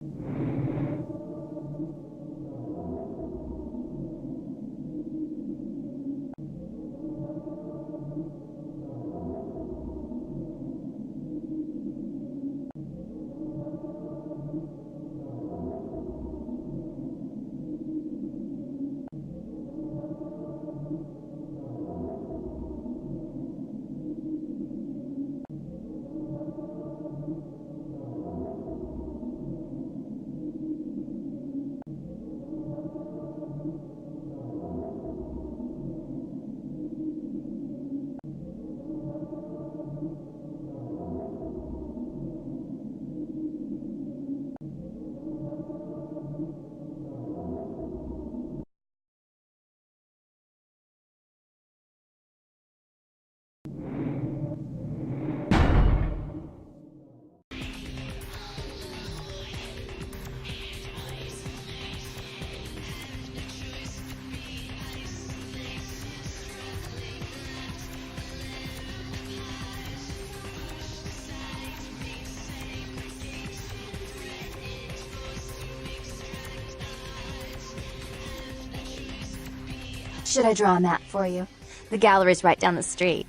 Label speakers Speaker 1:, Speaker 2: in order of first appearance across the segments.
Speaker 1: Should I draw a map for you? The gallery's right down the street.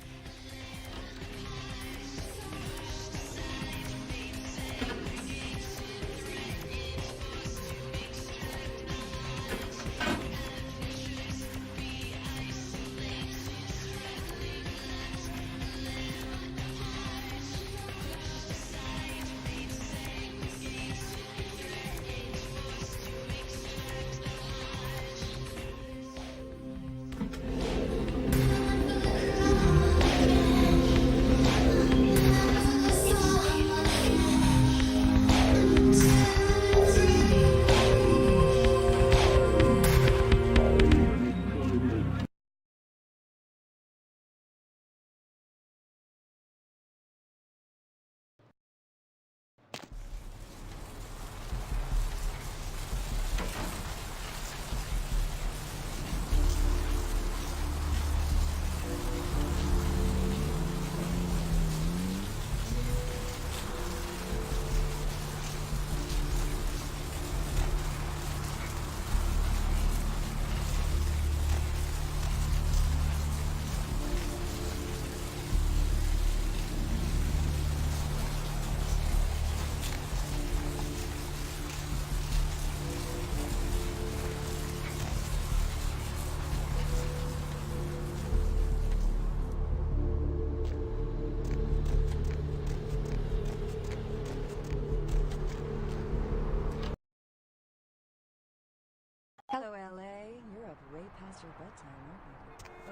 Speaker 2: Hello, LA. You're up way past your bedtime, aren't you?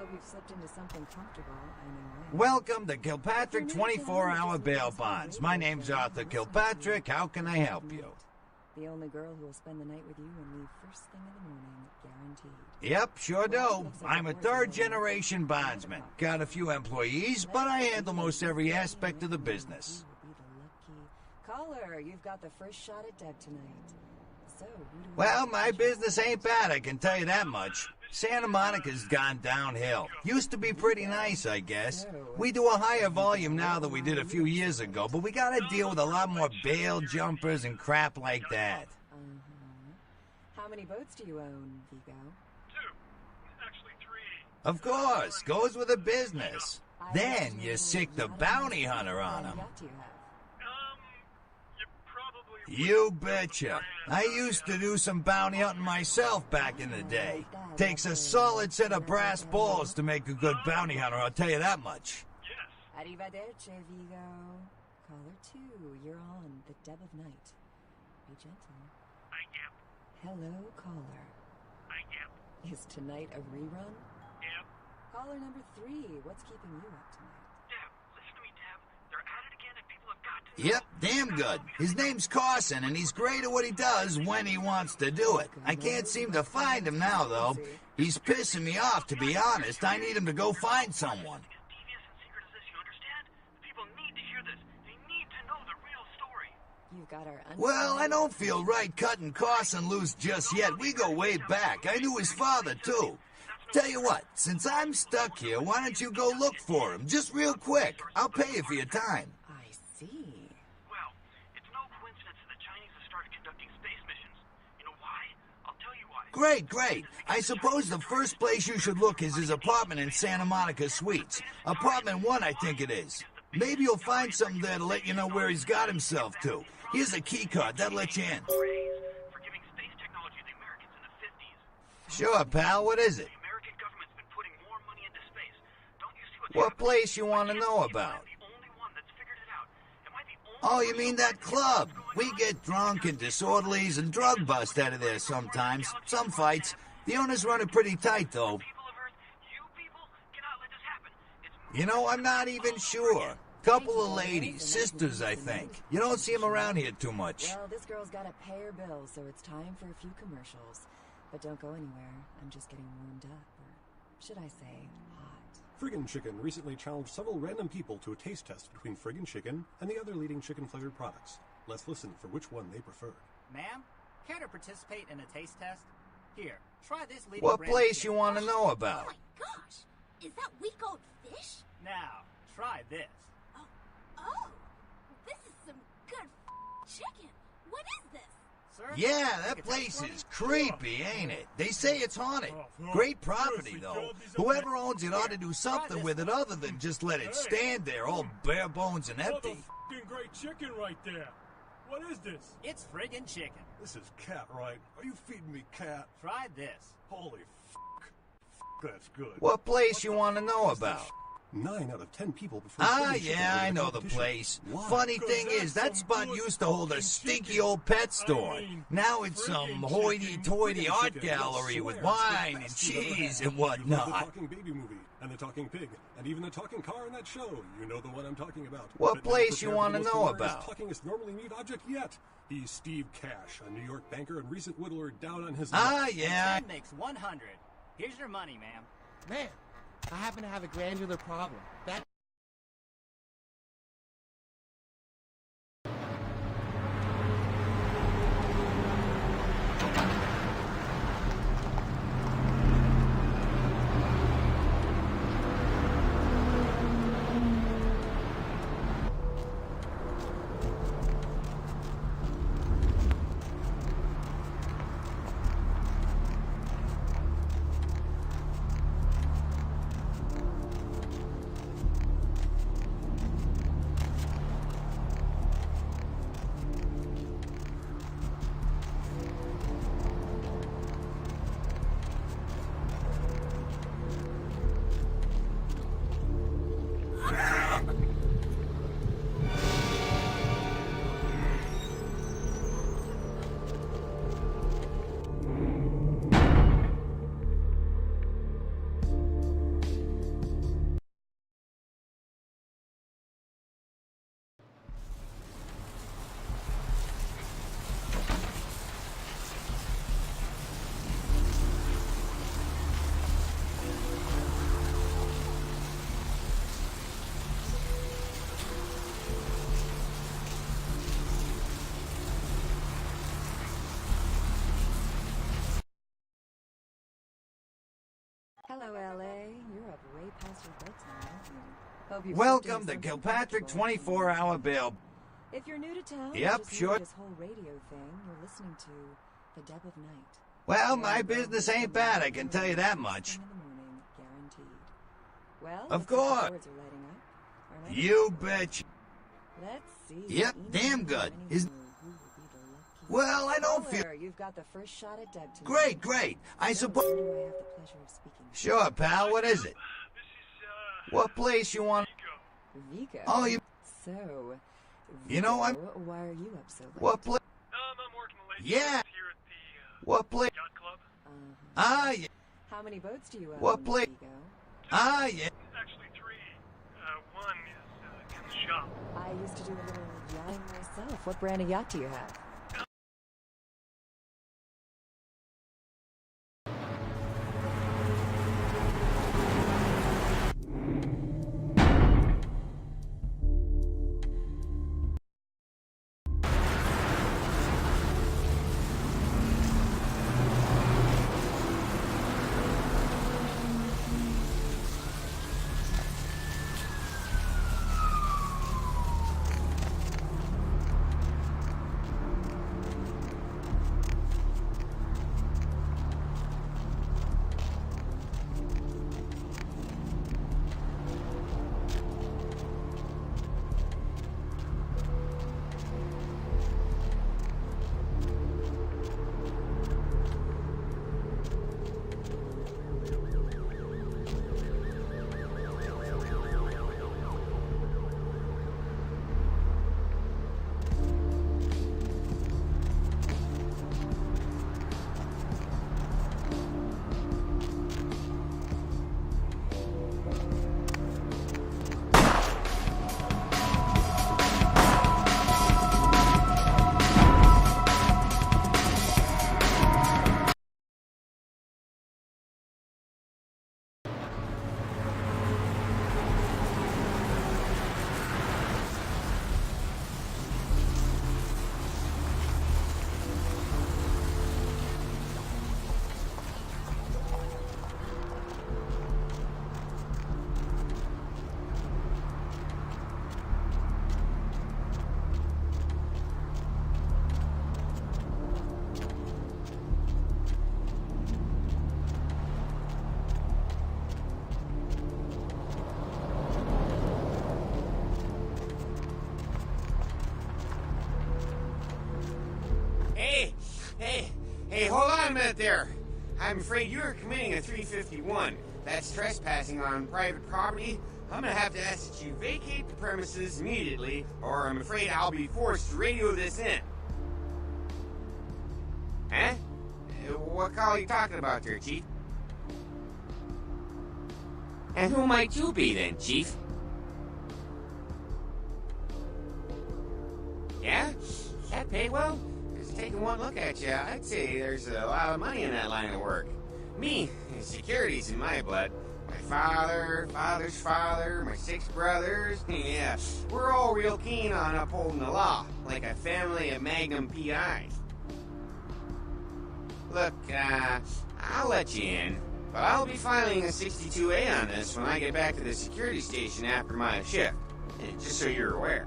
Speaker 2: Hope you've slipped into something comfortable, anyway.
Speaker 3: Welcome to Kilpatrick 24-hour bail bonds. My name's Arthur Kilpatrick. How can I help you?
Speaker 2: The only girl who will spend the night with you and leave first thing in the morning, guaranteed.
Speaker 3: Yep, sure do. I'm a third-generation bondsman. Got a few employees, but I handle most every aspect of the business.
Speaker 2: You will be the lucky caller. You've got the first shot at Deb tonight. So,
Speaker 3: Well, my business ain't bad, I can tell you that much. Santa Monica's gone downhill. Used to be pretty nice, I guess. We do a higher volume now than we did a few years ago, but we gotta deal with a lot more bail jumpers and crap like that.
Speaker 2: How many boats do you own, Vigo?
Speaker 4: 2. Actually 3.
Speaker 3: Of course, goes with the business. Then you sick the bounty hunter on them.
Speaker 2: What do you have?
Speaker 4: You probably...
Speaker 3: You betcha. I used to do some bounty hunting myself back in the day. Takes a solid set of brass balls to make a good bounty hunter, I'll tell you that much.
Speaker 4: Yes.
Speaker 2: Arrivederci, Vigo. Caller 2, you're on the Deb of Night. Be gentle.
Speaker 4: I am.
Speaker 2: Hello, caller.
Speaker 4: I am.
Speaker 2: Is tonight a rerun?
Speaker 4: Deb.
Speaker 2: Caller number 3, what's keeping you up tonight?
Speaker 4: Deb, listen to me, Deb. They're at it again and people have got to...
Speaker 3: Yep, damn good. His name's Carson, and he's great at what he does when he wants to do it. I can't seem to find him now, though. He's pissing me off, to be honest. I need him to go find someone.
Speaker 4: As devious and secret as this, you understand? People need to hear this. They need to know the real story.
Speaker 2: You've got our...
Speaker 3: Well, I don't feel right cutting Carson loose just yet. We go way back. I knew his father, too. Tell you what, since I'm stuck here, why don't you go look for him? Just real quick. I'll pay you for your time.
Speaker 2: I see.
Speaker 4: Well, it's no coincidence that the Chinese have started conducting
Speaker 3: Great, great. I suppose the first place you should look is his apartment in Santa Monica Suites. Apartment 1, I think it is. Maybe you'll find something there to let you know where he's got himself to. Here's a key card. That lets you in.
Speaker 4: For giving space technology to the Americans in the 50s.
Speaker 3: Sure, pal. What is it?
Speaker 4: The American government's been putting more money into space. Don't you see what's
Speaker 3: What
Speaker 4: happening?
Speaker 3: place you want to know about?
Speaker 4: I'm the only one that's figured it out. Am I the only
Speaker 3: Oh, you
Speaker 4: person
Speaker 3: mean that club? We get drunk and disorderlies and drug bust out of there sometimes. Some fights. The owners run it pretty tight, though.
Speaker 4: people of Earth? You people cannot let this happen. It's
Speaker 3: You know, I'm not even sure. Couple of ladies, sisters, I think. You don't see them around here too much.
Speaker 2: Well, this girl's gotta pay her bills, so it's time for a few commercials. But don't go anywhere. I'm just getting warmed up, or should I say, hot.
Speaker 5: Friggin' Chicken recently challenged several random people to a taste test between Friggin' Chicken and the other leading chicken-flavored products. Let's listen for which one they preferred.
Speaker 6: Ma'am, care to participate in a taste test? Here, try this leading
Speaker 3: What
Speaker 6: brand of
Speaker 3: place
Speaker 6: chicken.
Speaker 3: you want to know
Speaker 7: Oh
Speaker 3: about?
Speaker 7: my gosh! Is that week-old fish?
Speaker 6: Now, try this.
Speaker 7: Oh, this is some good chicken. What is this?
Speaker 6: Sir?
Speaker 3: Yeah,
Speaker 6: Take
Speaker 3: that
Speaker 6: a
Speaker 3: place
Speaker 6: taste for
Speaker 3: is
Speaker 6: it?
Speaker 3: creepy, ain't it? They say it's haunted. Great property, though. Whoever owns it ought to do something with it other than just let it stand there all bare bones and empty.
Speaker 8: Great chicken right there. What is this?
Speaker 6: It's friggin' chicken.
Speaker 5: This is cat, right? Are you feeding me cat?
Speaker 6: Try this.
Speaker 5: Holy f***. That's good.
Speaker 3: What place you want to know about?
Speaker 5: 9 out of 10 people prefer
Speaker 3: Ah,
Speaker 5: Friggin' Chicken
Speaker 3: yeah,
Speaker 5: over
Speaker 3: I know the
Speaker 5: competition.
Speaker 3: place.
Speaker 5: Why?
Speaker 3: Funny thing is, that spot used to hold a stinky old pet store. Now it's some hoity-toity
Speaker 5: Friggin'
Speaker 3: art
Speaker 5: Chicken,
Speaker 3: gallery
Speaker 5: you'll
Speaker 3: with
Speaker 5: swear it's the
Speaker 3: wine and
Speaker 5: best you've ever
Speaker 3: cheese
Speaker 5: had.
Speaker 3: and
Speaker 5: You've heard the
Speaker 3: whatnot.
Speaker 5: talking baby movie, and the talking pig, and even the talking car in that show. You know the one I'm talking about.
Speaker 3: What
Speaker 5: But now
Speaker 3: place you
Speaker 5: prepare for
Speaker 3: wanna
Speaker 5: the most
Speaker 3: know
Speaker 5: hilarious,
Speaker 3: about?
Speaker 5: Talkingest normally neat object yet. He's Steve Cash, a New York banker and recent whittler down on his
Speaker 3: Ah,
Speaker 5: luck.
Speaker 3: yeah.
Speaker 6: 10 makes 100. Here's your money, ma'am.
Speaker 9: Man, I happen to have a glandular problem. That
Speaker 2: Hello, LA. You're up way past your bedtime, aren't you? Hope you've
Speaker 3: Welcome
Speaker 2: slipped
Speaker 3: to
Speaker 2: into something
Speaker 3: Kilpatrick
Speaker 2: comfortable.
Speaker 3: 24-hour bail.
Speaker 2: If you're new to town,
Speaker 3: Yep,
Speaker 2: just
Speaker 3: sure.
Speaker 2: This whole radio thing, you're listening to The Deb of Night.
Speaker 3: Well, my
Speaker 2: And,
Speaker 3: business ain't bad, I can tell you that much.
Speaker 2: In the morning, guaranteed. Well,
Speaker 3: Of
Speaker 2: looks like the
Speaker 3: course.
Speaker 2: birds are lighting up. Aren't they?
Speaker 3: You bet.
Speaker 2: Let's see.
Speaker 3: Yep, damn good. Is-
Speaker 2: Who will be the lucky
Speaker 3: Well, I don't feel...
Speaker 2: caller? You've got the first shot at Deb tonight.
Speaker 3: Great, great. I
Speaker 2: Who
Speaker 3: suppose...
Speaker 2: do I have the pleasure of speaking to?
Speaker 3: Sure, pal, what is it?
Speaker 4: This is,
Speaker 3: What place you want...
Speaker 2: Vico.
Speaker 3: Oh, you...
Speaker 2: So,
Speaker 3: You know, I'm-
Speaker 2: Vico, why are you up so late?
Speaker 3: What place...
Speaker 4: I'm working late
Speaker 3: Yeah.
Speaker 4: here at the,
Speaker 3: What place...
Speaker 4: yacht club.
Speaker 3: Ah, yeah.
Speaker 2: How many boats do you own,
Speaker 3: What place...
Speaker 2: Vigo?
Speaker 3: Ah, yeah.
Speaker 4: Actually, 3. One is, in the shop.
Speaker 2: I used to do a little yachting myself. What brand of yacht do you have?
Speaker 10: Hey, hold on a minute there. I'm afraid you're committing a 351. That's trespassing on private property. I'm gonna have to ask that you vacate the premises immediately, or I'm afraid I'll be forced to radio this in. Huh? What call are you talking about there, Chief? And who might you be then, Chief? Yeah? That pay well? Just taking one look at you, I'd say there's a lot of money in that line of work. Me, security's in my blood. My father's father, my 6 brothers, yeah, we're all real keen on upholding the law, like a family of Magnum PIs. Look, I'll let you in, but I'll be filing a 62A on this when I get back to the security station after my shift, just so you're aware.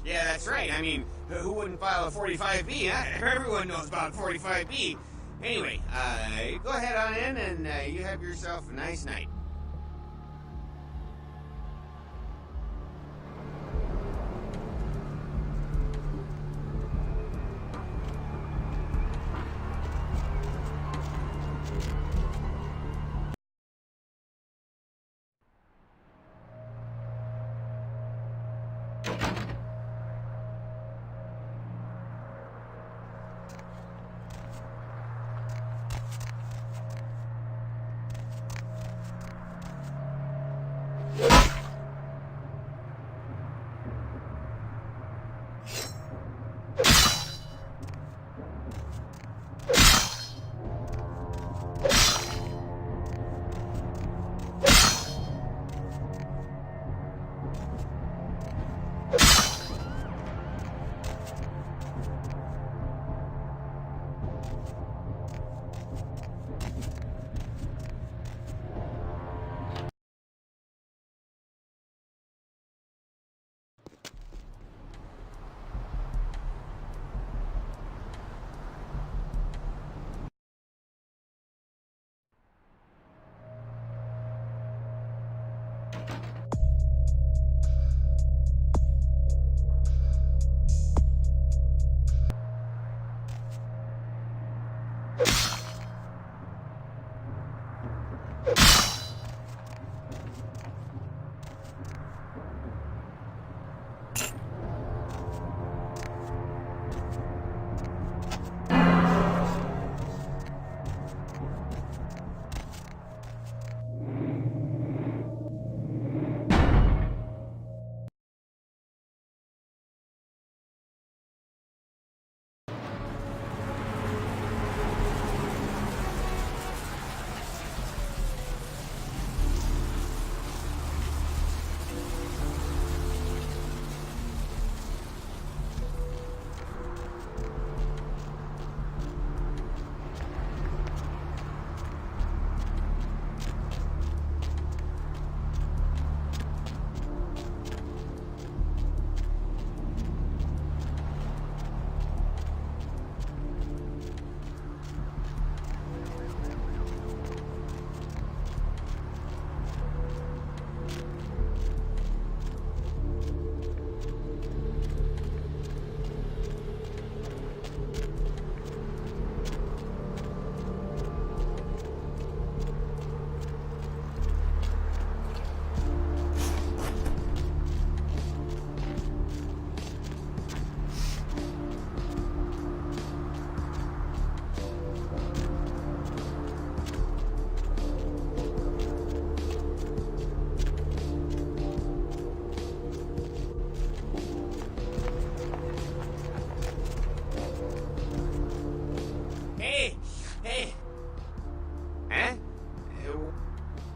Speaker 10: Yeah, that's right. I mean, who wouldn't file a 45B, huh? Everyone knows about 45B. Anyway, go ahead on in and you have yourself a nice night.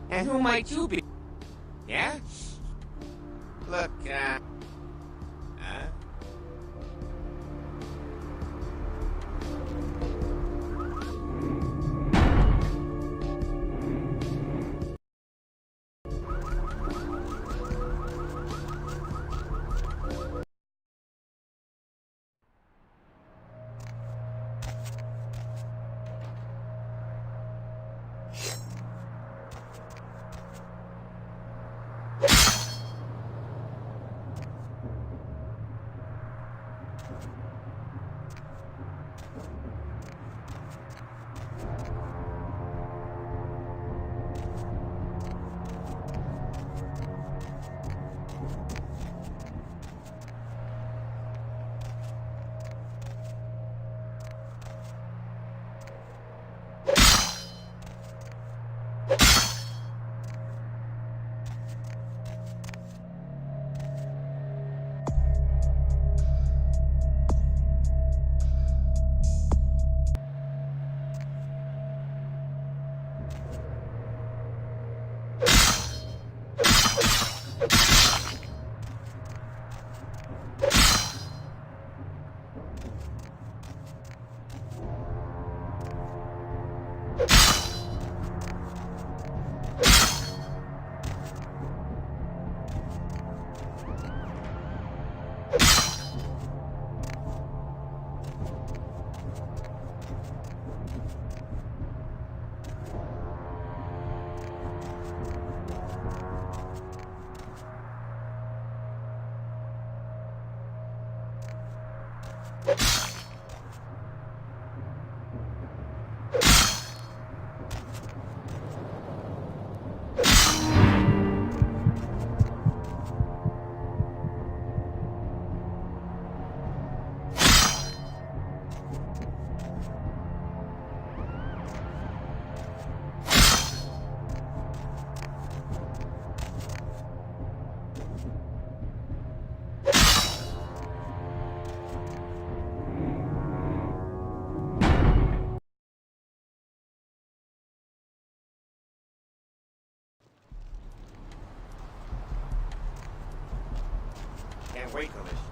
Speaker 10: And who might you be? Yeah? Look, Can't wait till this.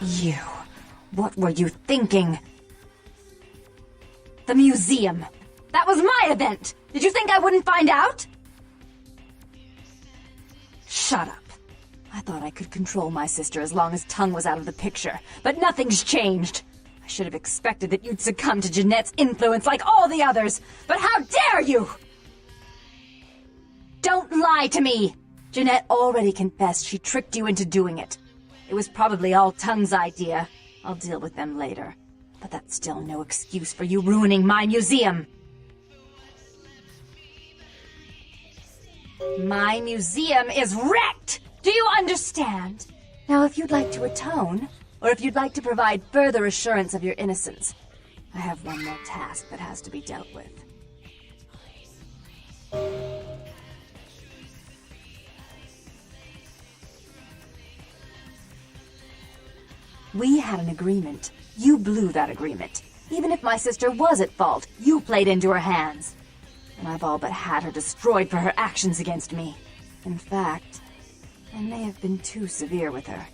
Speaker 1: You. What were you thinking? The museum. That was my event! Did you think I wouldn't find out? Shut up. I thought I could control my sister as long as Tongue was out of the picture, but nothing's changed. I should have expected that you'd succumb to Jeanette's influence like all the others, but how dare you! Don't lie to me! Jeanette already confessed she tricked you into doing it. It was probably all Tongue's idea. I'll deal with them later. But that's still no excuse for you ruining my museum. My museum is wrecked! Do you understand? Now, if you'd like to atone, or if you'd like to provide further assurance of your innocence, I have one more task that has to be dealt with. We had an agreement. You blew that agreement. Even if my sister was at fault, you played into her hands. And I've all but had her destroyed for her actions against me. In fact, I may have been too severe with her.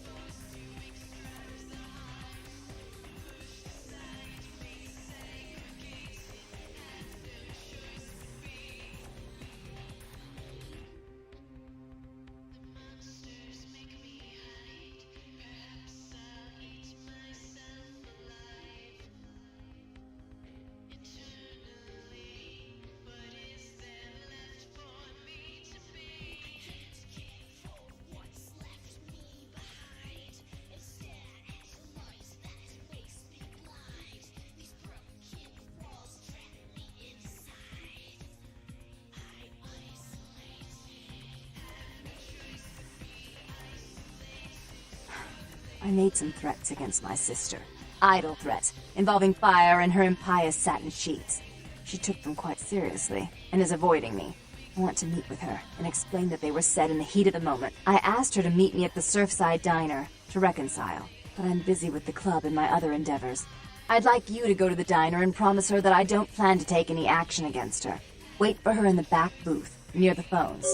Speaker 1: I made some threats against my sister. Idle threats, involving fire and her impious satin sheets. She took them quite seriously, and is avoiding me. I want to meet with her, and explain that they were said in the heat of the moment. I asked her to meet me at the Surfside Diner, to reconcile, but I'm busy with the club and my other endeavors. I'd like you to go to the diner and promise her that I don't plan to take any action against her. Wait for her in the back booth, near the phones.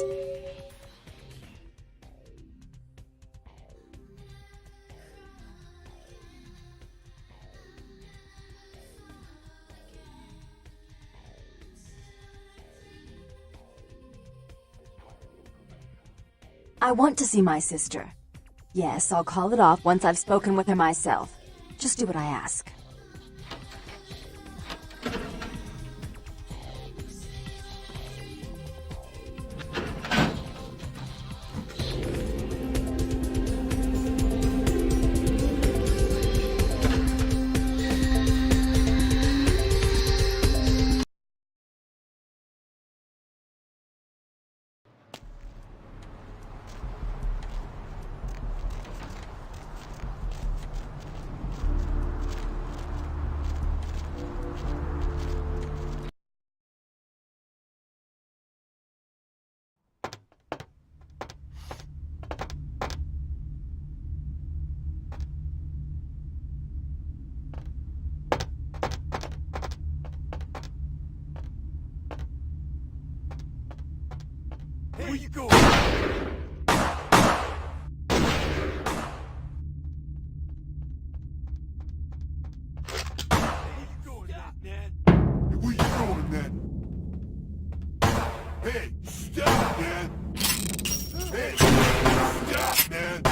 Speaker 1: I want to see my sister. Yes, I'll call it off once I've spoken with her myself. Just do what I ask.
Speaker 11: Where you going? Where you going, man? Hey, stop, man! Hey, stop, man!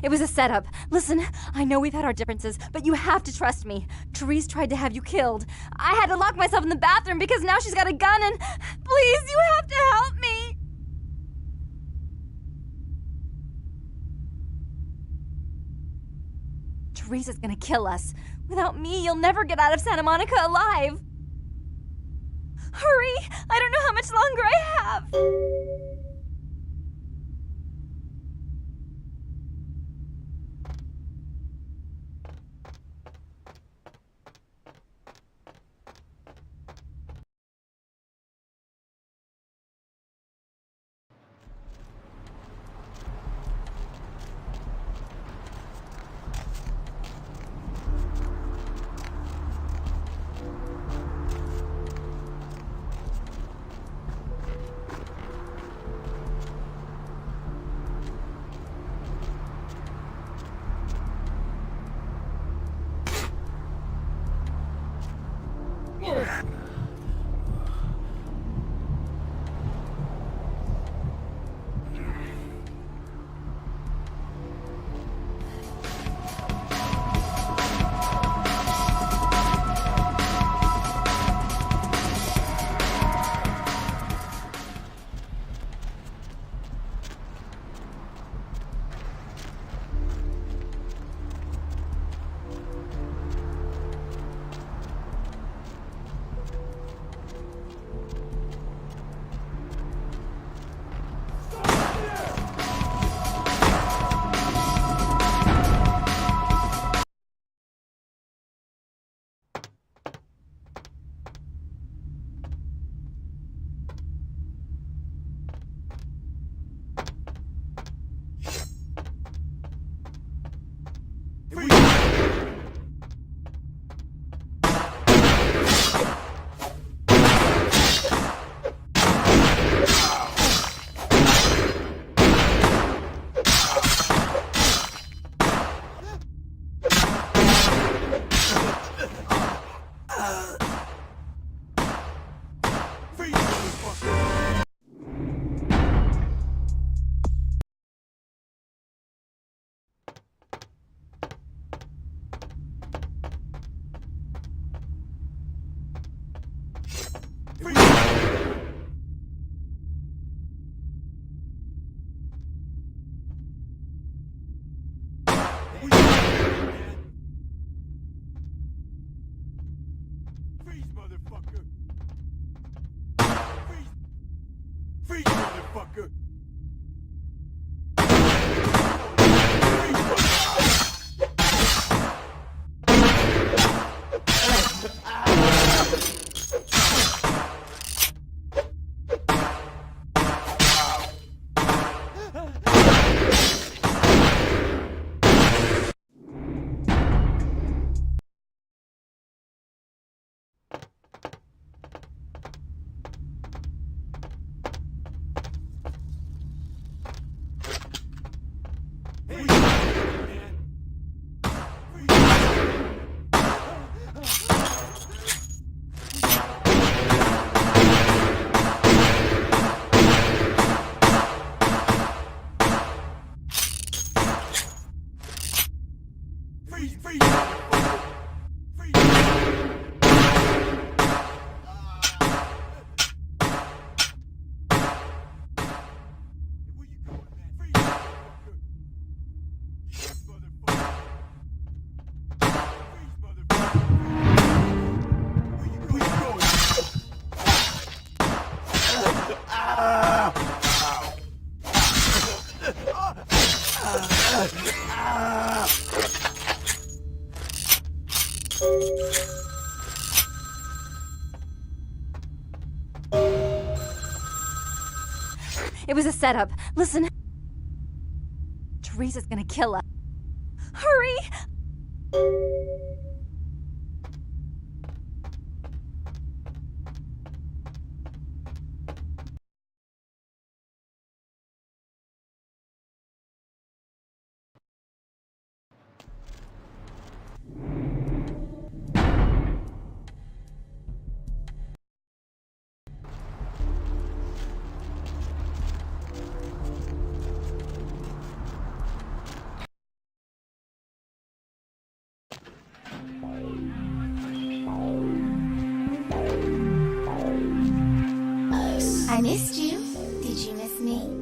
Speaker 1: It was a setup. Listen, I know we've had our differences, but you have to trust me. Therese tried to have you killed. I had to lock myself in the bathroom because now she's got a gun and... Please, you have to help me! Therese is gonna kill us. Without me, you'll never get out of Santa Monica alive. Hurry! I don't know how much longer I have!
Speaker 11: Freeze, motherfucker! Freeze, motherfucker! Freeze! Freeze, motherfucker! Freeze, freeze, motherfucker! Freeze! Where you going, man? Freeze, motherfucker! Yes, motherfucker! Freeze, motherfucker! Where you going?
Speaker 1: It was a setup. Listen. Teresa's gonna kill us. Hurry!
Speaker 7: I missed you. Did you miss me?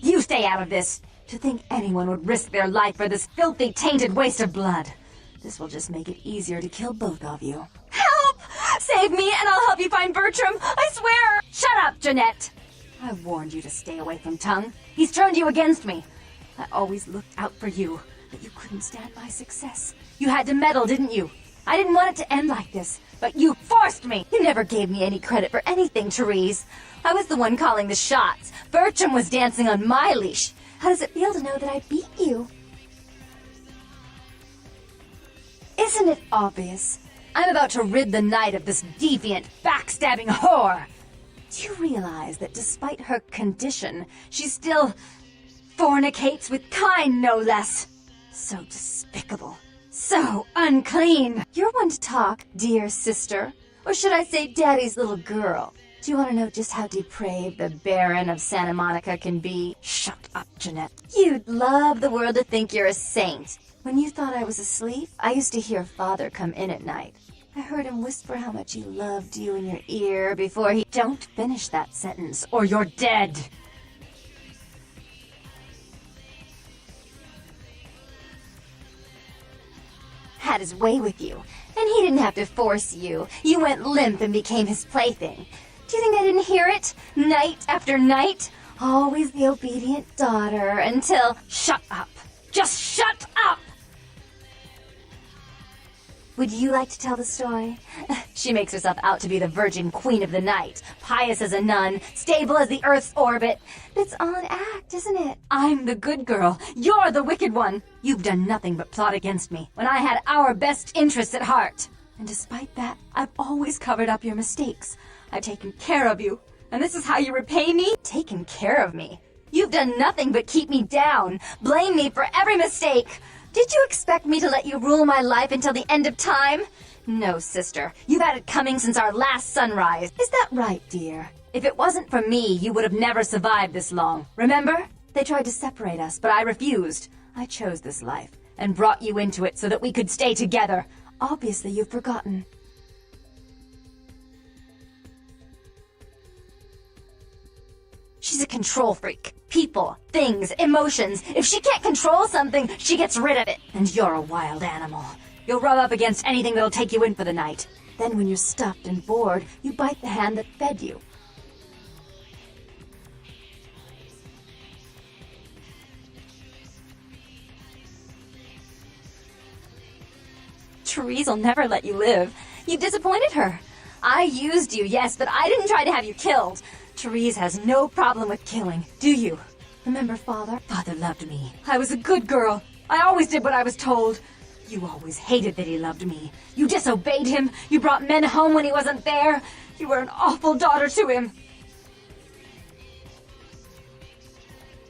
Speaker 1: You stay out of this! To think anyone would risk their life for this filthy, tainted waste of blood. This will just make it easier to kill both of you. Help! Save me and I'll help you find Bertram! I swear! Shut up, Jeanette! I warned you to stay away from Tung. He's turned you against me. I always looked out for you, but you couldn't stand my success. You had to meddle, didn't you? I didn't want it to end like this, but you forced me! You never gave me any credit for anything, Therese. I was the one calling the shots. Bertram was dancing on my leash. How does it feel to know that I beat you? Isn't it obvious? I'm about to rid the night of this deviant, backstabbing whore. Do you realize that despite her condition, she still fornicates with kind, no less? So despicable. So unclean. You're one to talk, dear sister. Or should I say Daddy's little girl? Do you want to know just how depraved the Baron of Santa Monica can be? Shut up, Jeanette. You'd love the world to think you're a saint. When you thought I was asleep, I used to hear Father come in at night. I heard him whisper how much he loved you in your ear before he... Don't finish that sentence, or you're dead. Had his way with you, and he didn't have to force you. You went limp and became his plaything. Do you think I didn't hear it? Night after night? Always the obedient daughter until... Shut up. Just shut up! Would you like to tell the story? She makes herself out to be the virgin queen of the night, pious as a nun, stable as the Earth's orbit. But it's all an act, isn't it? I'm the good girl. You're the wicked one. You've done nothing but plot against me when I had our best interests at heart. And despite that, I've always covered up your mistakes. I've taken care of you. And this is how you repay me? Taken care of me? You've done nothing but keep me down, blame me for every mistake. Did you expect me to let you rule my life until the end of time? No, sister. You've had it coming since our last sunrise. Is that right, dear? If it wasn't for me, you would have never survived this long. Remember? They tried to separate us, but I refused. I chose this life and brought you into it so that we could stay together. Obviously, you've forgotten. She's a control freak. People, things, emotions. If she can't control something, she gets rid of it. And you're a wild animal. You'll rub up against anything that'll take you in for the night. Then when you're stuffed and bored, you bite the hand that fed you. Therese'll never let you live. You disappointed her. I used you, yes, but I didn't try to have you killed. Therese has no problem with killing, do you? Remember Father? Father loved me. I was a good girl. I always did what I was told. You always hated that he loved me. You disobeyed him. You brought men home when he wasn't there. You were an awful daughter to him.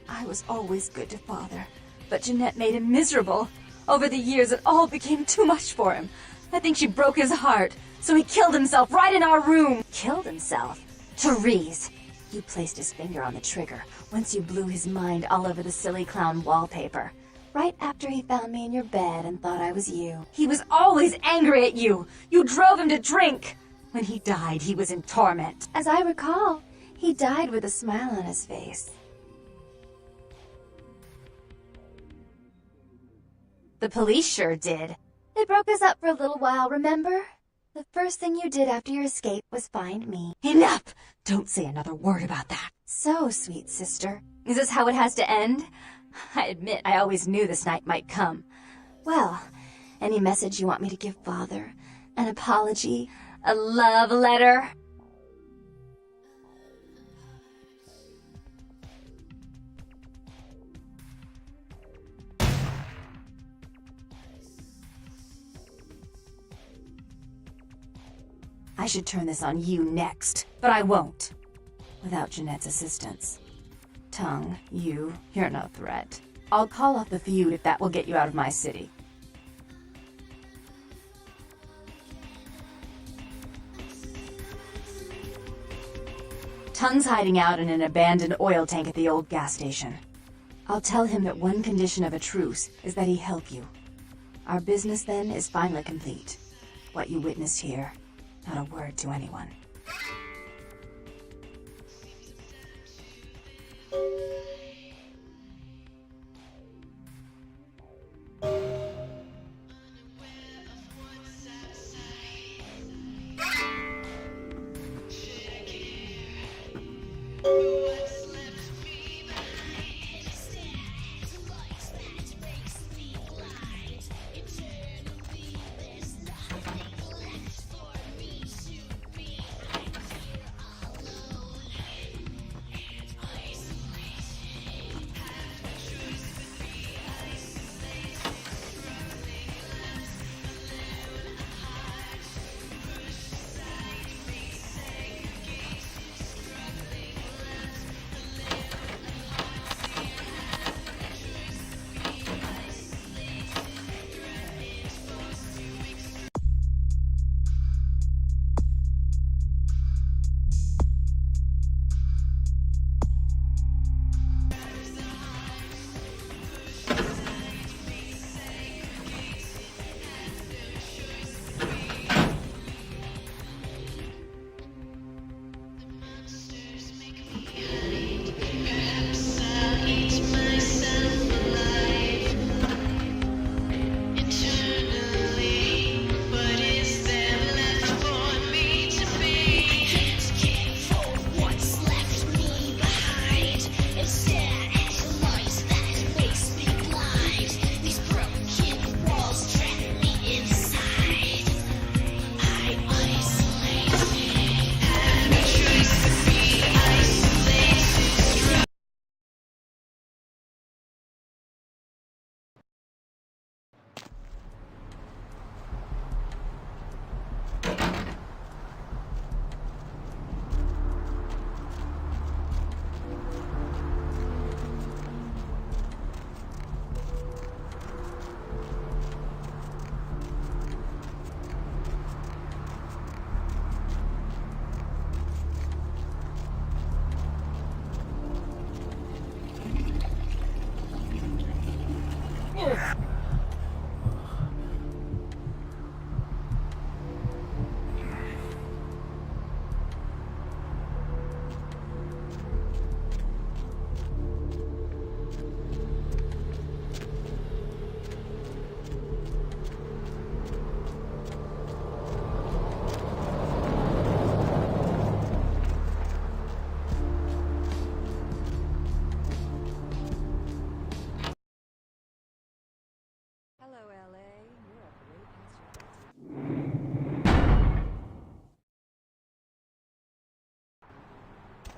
Speaker 1: I was always good to Father, but Jeanette made him miserable. Over the years, it all became too much for him. I think she broke his heart, so he killed himself right in our room. Killed himself? Therese. You placed his finger on the trigger once you blew his mind all over the silly clown wallpaper. Right after he found me in your bed and thought I was you. He was always angry at you. You drove him to drink. When he died, he was in torment. As I recall, he died with a smile on his face. The police sure did. They broke us up for a little while, remember? The first thing you did after your escape was find me. Enough! Don't say another word about that. So, sweet sister. Is this how it has to end? I admit I always knew this night might come. Well, any message you want me to give Father? An apology? A love letter? I should turn this on you next, but I won't. Without Jeanette's assistance. Tongue, you're no threat. I'll call off the feud if that will get you out of my city. Tongue's hiding out in an abandoned oil tank at the old gas station. I'll tell him that one condition of a truce is that he help you. Our business then is finally complete. What you witnessed here, not a word to anyone.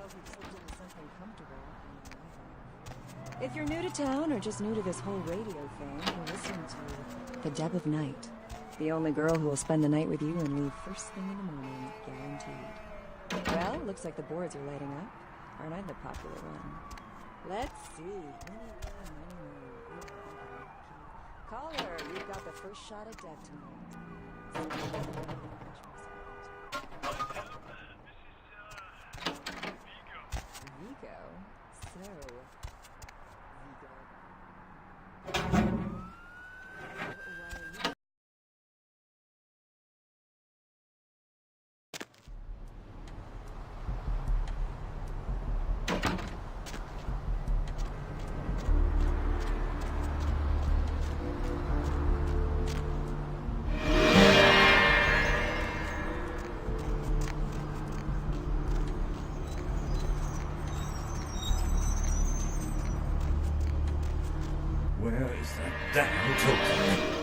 Speaker 2: Well, you've slipped into something comfortable. If you're new to town or just new to this whole radio thing, you're listening to The Deb of Night. The only girl who will spend the night with you and leave first thing in the morning, guaranteed. Well, looks like the boards are lighting up. Aren't I the popular one? Let's see. Caller, you've got the first shot at Deb tonight. Vigo? So...
Speaker 11: Where is that damn token?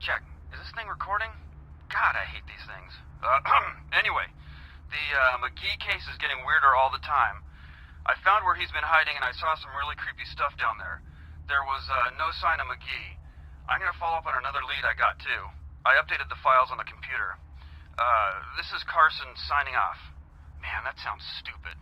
Speaker 4: Check. Is this thing recording? God, I hate these things. Anyway, the McGee case is getting weirder all the time. I found where he's been hiding and I saw some really creepy stuff down there. There was no sign of McGee. I'm gonna follow up on another lead I got too. I updated the files on the computer. This is Carson signing off. Man, that sounds stupid.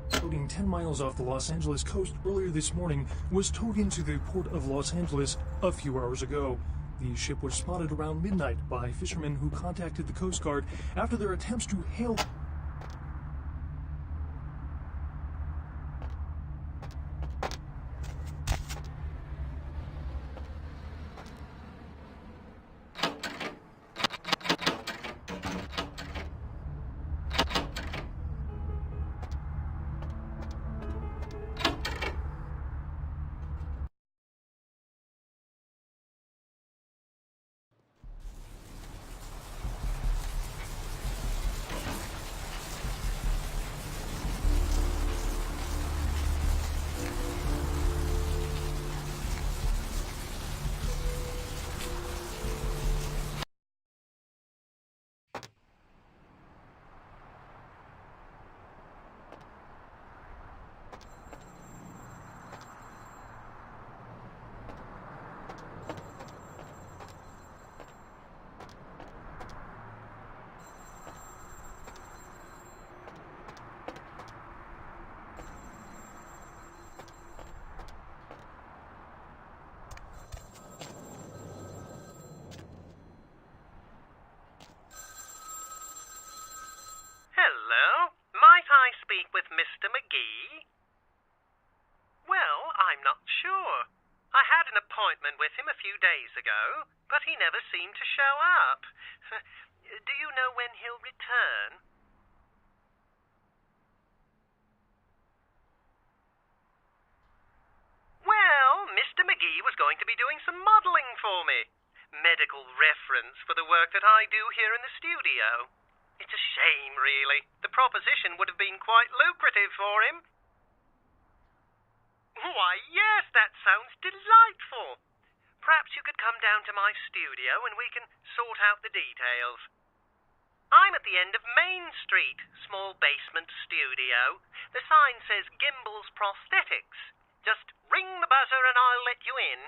Speaker 8: Floating 10 miles off the Los Angeles coast earlier this morning was towed into the port of Los Angeles a few hours ago. The ship was spotted around midnight by fishermen who contacted the Coast Guard after their attempts to hail
Speaker 12: Hello? Might I speak with Mr. McGee? Well, I'm not sure. I had an appointment with him a few days ago, but he never seemed to show up. Do you know when he'll return? Well, Mr. McGee was going to be doing some modelling for me. Medical reference for the work that I do here in the studio. It's a shame, really. The proposition would have been quite lucrative for him. Why, yes, that sounds delightful. Perhaps you could come down to my studio and we can sort out the details. I'm at the end of Main Street, small basement studio. The sign says Gimbel's Prosthetics. Just ring the buzzer and I'll let you in.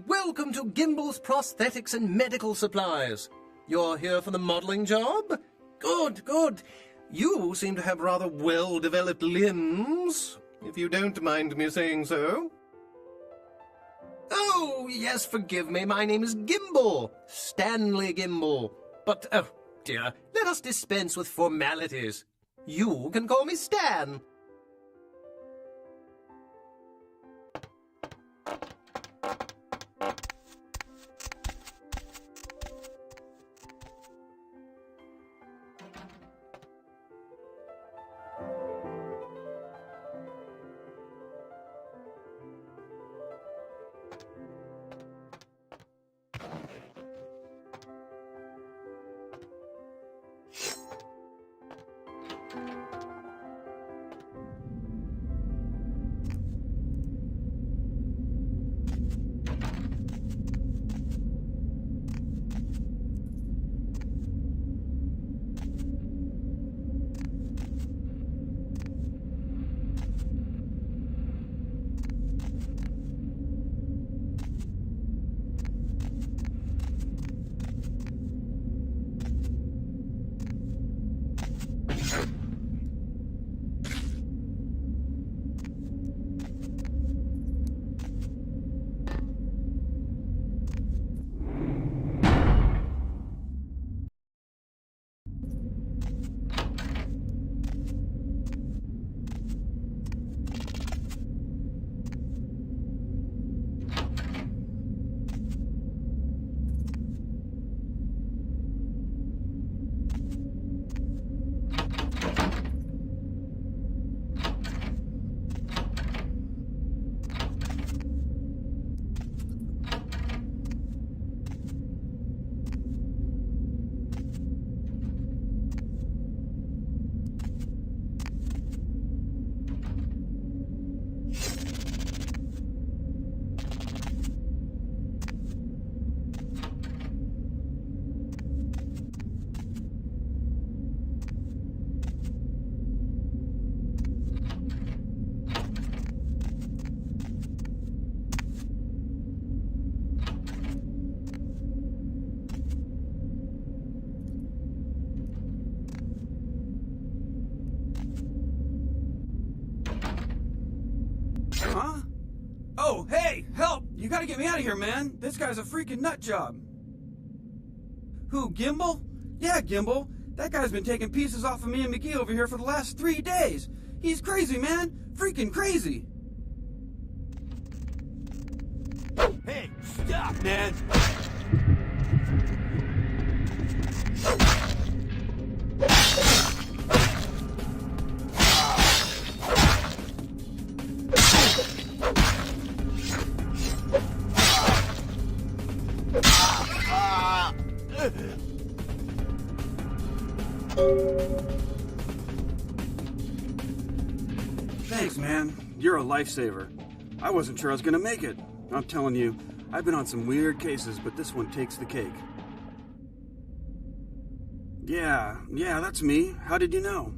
Speaker 13: Welcome to Gimbel's Prosthetics and Medical Supplies. You're here for the modelling job? Good, good. You seem to have rather well-developed limbs, if you don't mind me saying so. Oh, yes, forgive me. My name is Gimbel. Stanley Gimbel. But, oh, dear, let us dispense with formalities. You can call me Stan.
Speaker 4: You gotta get me out of here, man. This guy's a freaking nut job. Who, Gimbal? Yeah, Gimbal. That guy's been taking pieces off of me and McGee over here for the last 3 days. He's crazy, man. Freaking crazy.
Speaker 14: Hey, stop, man!
Speaker 4: Thanks, man. You're a lifesaver. I wasn't sure I was gonna make it. I'm telling you, I've been on some weird cases, but this one takes the cake. Yeah, that's me. How did you know?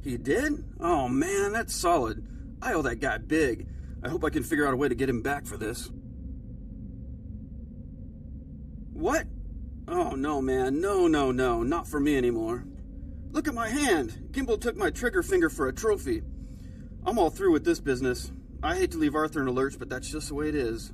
Speaker 4: He did? Oh man, that's solid. I owe that guy big. I hope I can figure out a way to get him back for this. What? Oh no, man. No, not for me anymore. Look at my hand. Gimbal took my trigger finger for a trophy. I'm all through with this business. I hate to leave Arthur in a lurch, but that's just the way it is.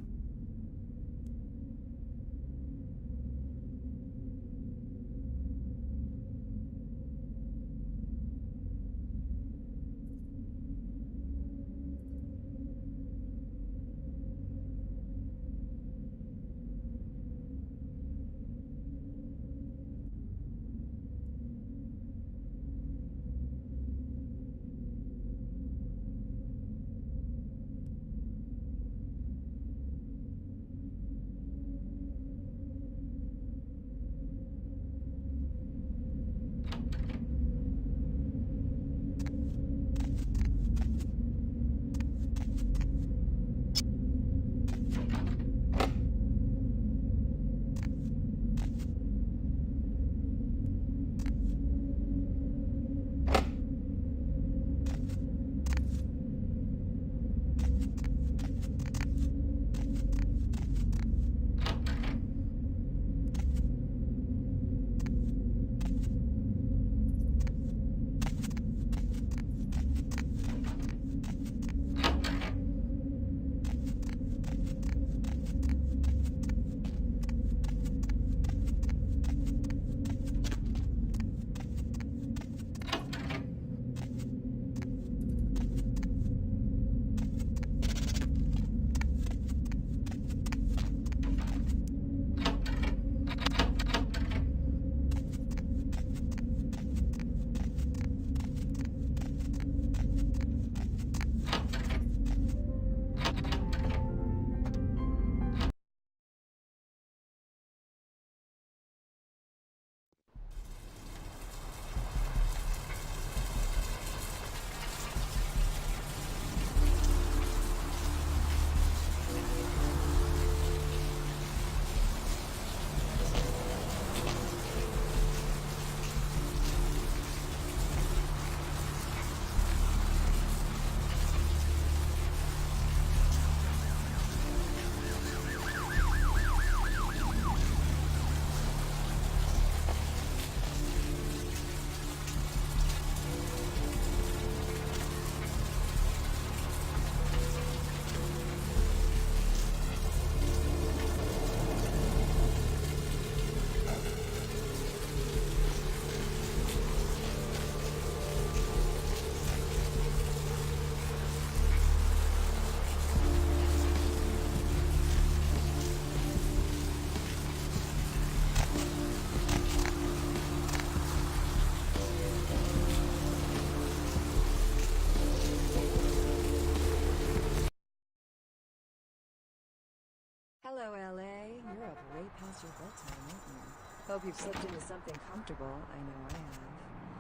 Speaker 2: Hello, L.A. You're up way past your bedtime, aren't you? Hope you've slipped into something comfortable. I know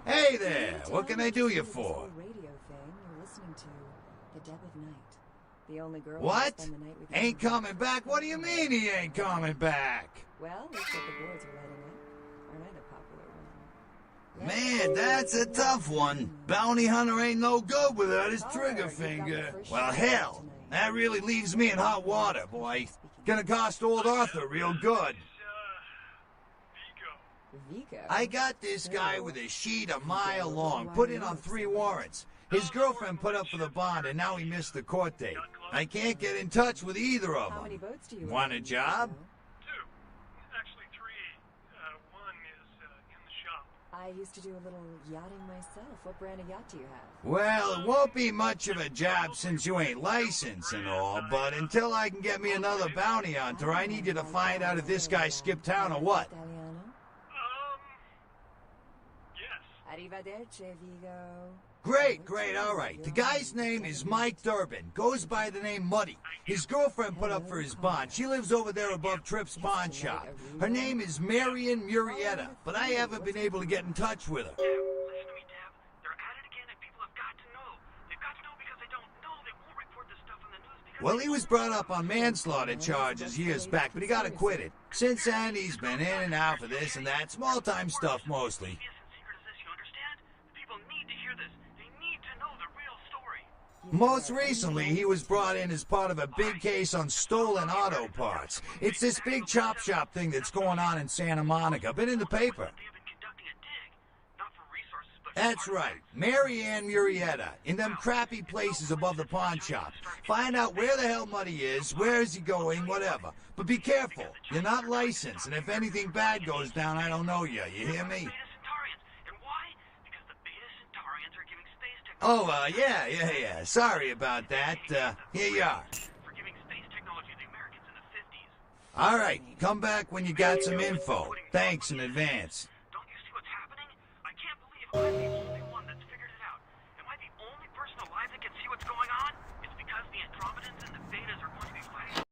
Speaker 2: I have.
Speaker 3: Hey there, what can I do you for?
Speaker 2: Radio thing you're listening to, The Dead of Night. The only girl
Speaker 3: What?
Speaker 2: who spend the night with
Speaker 3: Ain't coming back? What do you mean he ain't coming back?
Speaker 2: Well, looks like the boards are lighting up. Aren't I the popular one?
Speaker 3: Man, that's a tough one. Bounty hunter ain't no good without his trigger finger. Well, hell, that really leaves me in hot water, boy. Gonna cost old Arthur real good.
Speaker 2: Vigo?
Speaker 3: I got this guy with a sheet a mile long, put in on 3 warrants. His girlfriend put up for the bond, and now he missed the court date. I can't get in touch with either of
Speaker 2: How many
Speaker 3: them.
Speaker 2: boats do you
Speaker 3: Want a
Speaker 2: own?
Speaker 3: job?
Speaker 8: Actually, 3. One is in the shop.
Speaker 2: I used to do a little yachting myself. What brand of yacht do you have?
Speaker 3: Well, it won't be much of a job since you ain't licensed and all, but until I can get me another bounty hunter, I need you to find out if this guy skipped town or what.
Speaker 2: Italiano?
Speaker 8: Yes.
Speaker 2: Arrivederci, Vigo.
Speaker 3: Great, all right. The guy's name is Mike Durbin. Goes by the name Muddy. His girlfriend put up for his bond. She lives over there above Tripp's pawn shop. Her name is Marion Murrieta, but I haven't been able to get in touch with her.
Speaker 4: Listen to me, Deb. They're at it again, and people have got to know. They've got to know because they don't know. They won't report this stuff in the news because...
Speaker 3: Well, he was brought up on manslaughter charges years back, but he got acquitted. Since then, he's been in and out for this and that. Small-time stuff, mostly. Most recently, he was brought in as part of a big case on stolen auto parts. It's this big chop shop thing that's going on in Santa Monica. Been in the paper. That's right. Mary Ann Murrieta, in them crappy places above the pawn shop. Find out where the hell Muddy is, where is he going, whatever. But be careful. You're not licensed, and if anything bad goes down, I don't know you. You hear me? Oh, yeah. Sorry about that. Here you are. All right, come back when you got some info. Thanks in advance.
Speaker 4: Don't you see what's happening? I can't believe I'm the only one that's figured it out. Am I the only person alive that can see what's going on? It's because the Andromedans and the Betas are going to be fighting.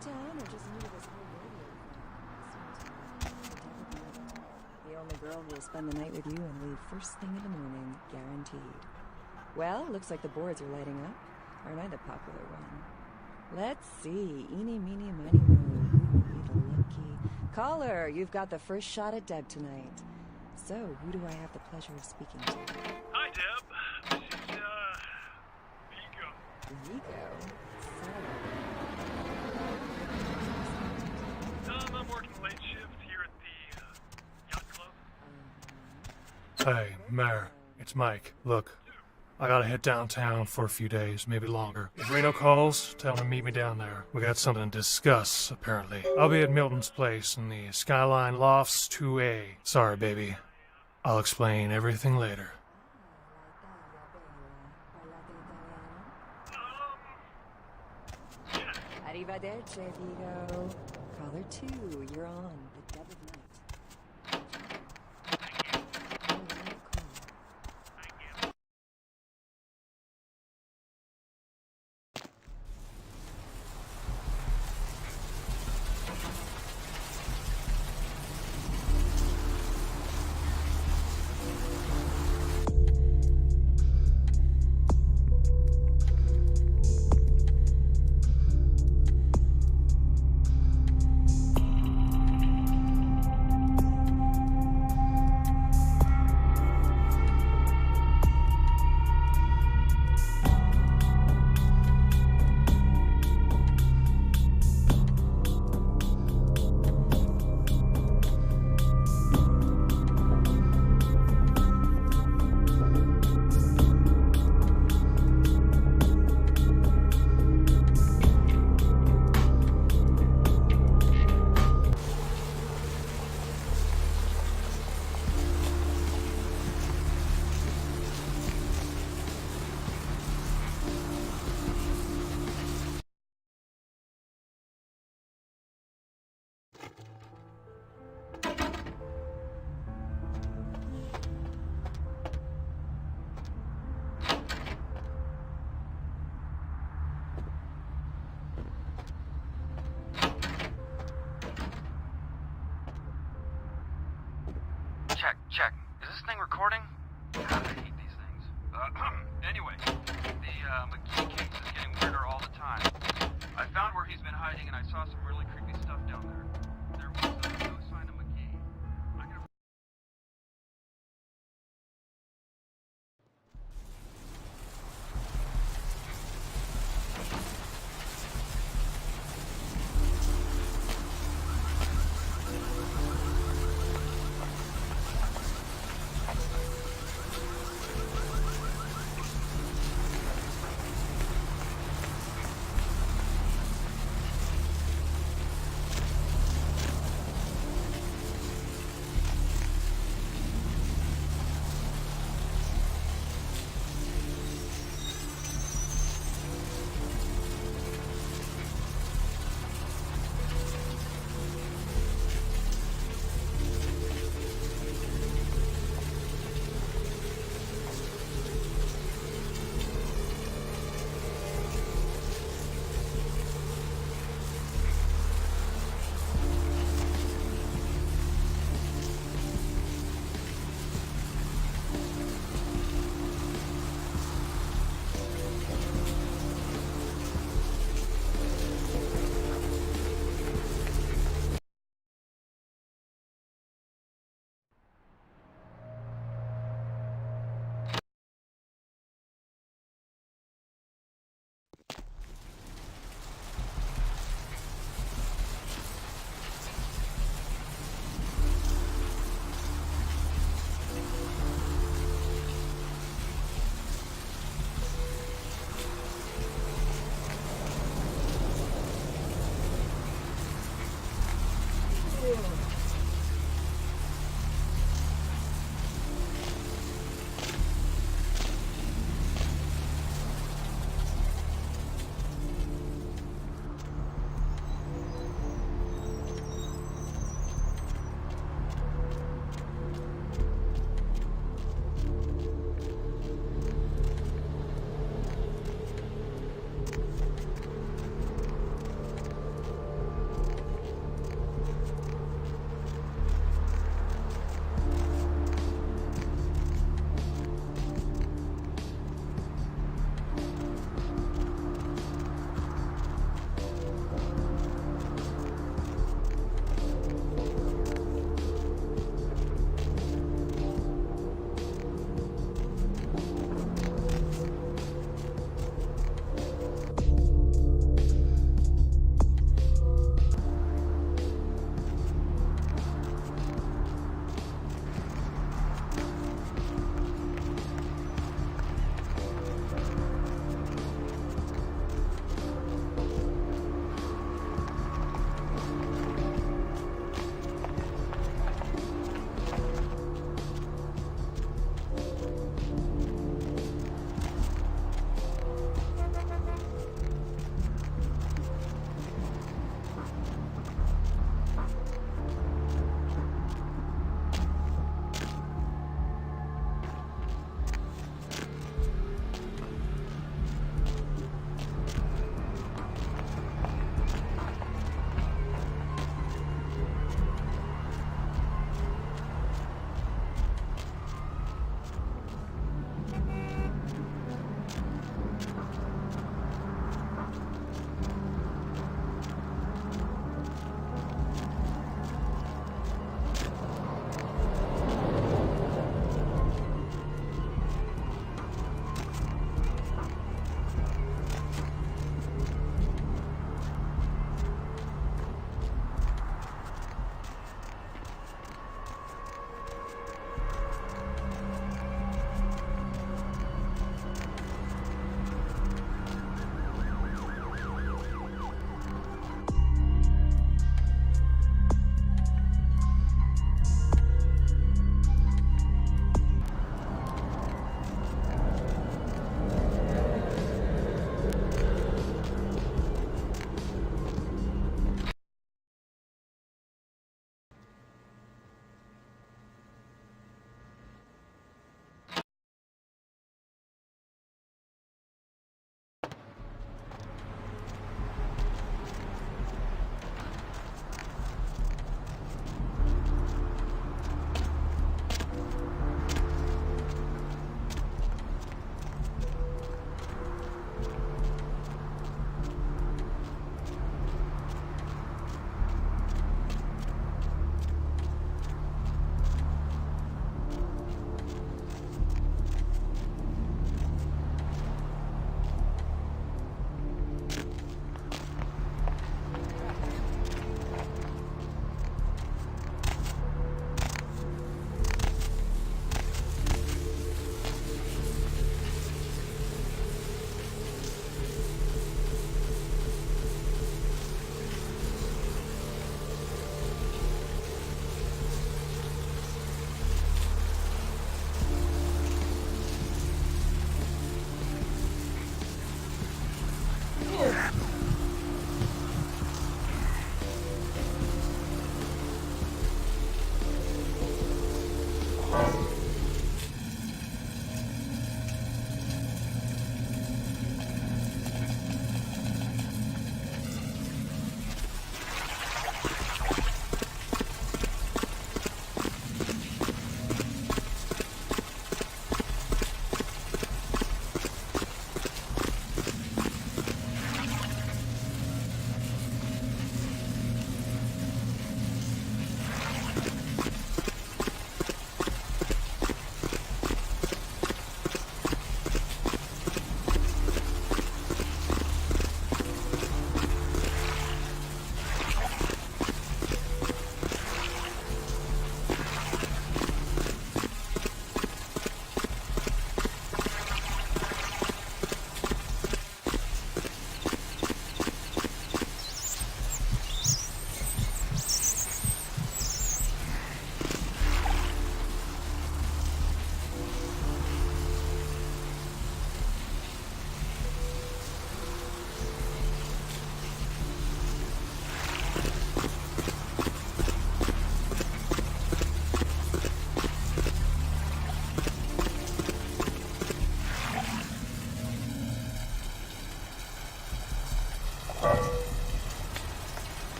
Speaker 2: to town or just new to this whole radio thing? The only girl who will spend the night with you and leave first thing in the morning, guaranteed. Well, looks like the boards are lighting up. Aren't I the popular one? Let's see. Eeny, meeny, miny, moe. Who will be the lucky... Caller, you've got the first shot at Deb tonight. So, who do I have the pleasure of speaking to?
Speaker 8: Hi, Deb. This is, Vigo.
Speaker 2: Vigo?
Speaker 8: I'm working late shift here at the, yacht club. Hey, Mayor. It's Mike. Look, I gotta head downtown for a few days, maybe longer. If Reno calls, tell him to meet me down there. We got something to discuss, apparently. I'll be at Milton's place in the Skyline Lofts 2A. Sorry, baby. I'll explain everything later.
Speaker 2: Arrivederci, Vigo. Caller 2, you're on the Deb of Night.
Speaker 4: Check. Is this thing recording? God, I hate these things. Anyway, the McGee case is getting weirder all the time. I found where he's been hiding and I saw some really creepy stuff down there. There was no sign of McGee. I gotta...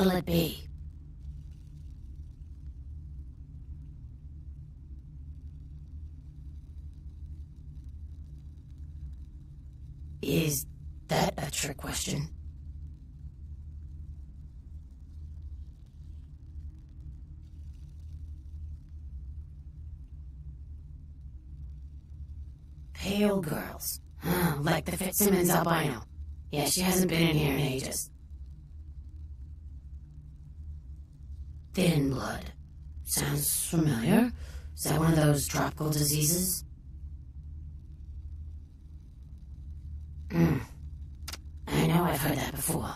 Speaker 15: What'll it be? Is that a trick question? Pale girls. Like the Fitzsimmons albino. Yeah, she hasn't been in here in ages. Thin blood. Sounds familiar. Is that one of those tropical diseases? I know I've heard that before.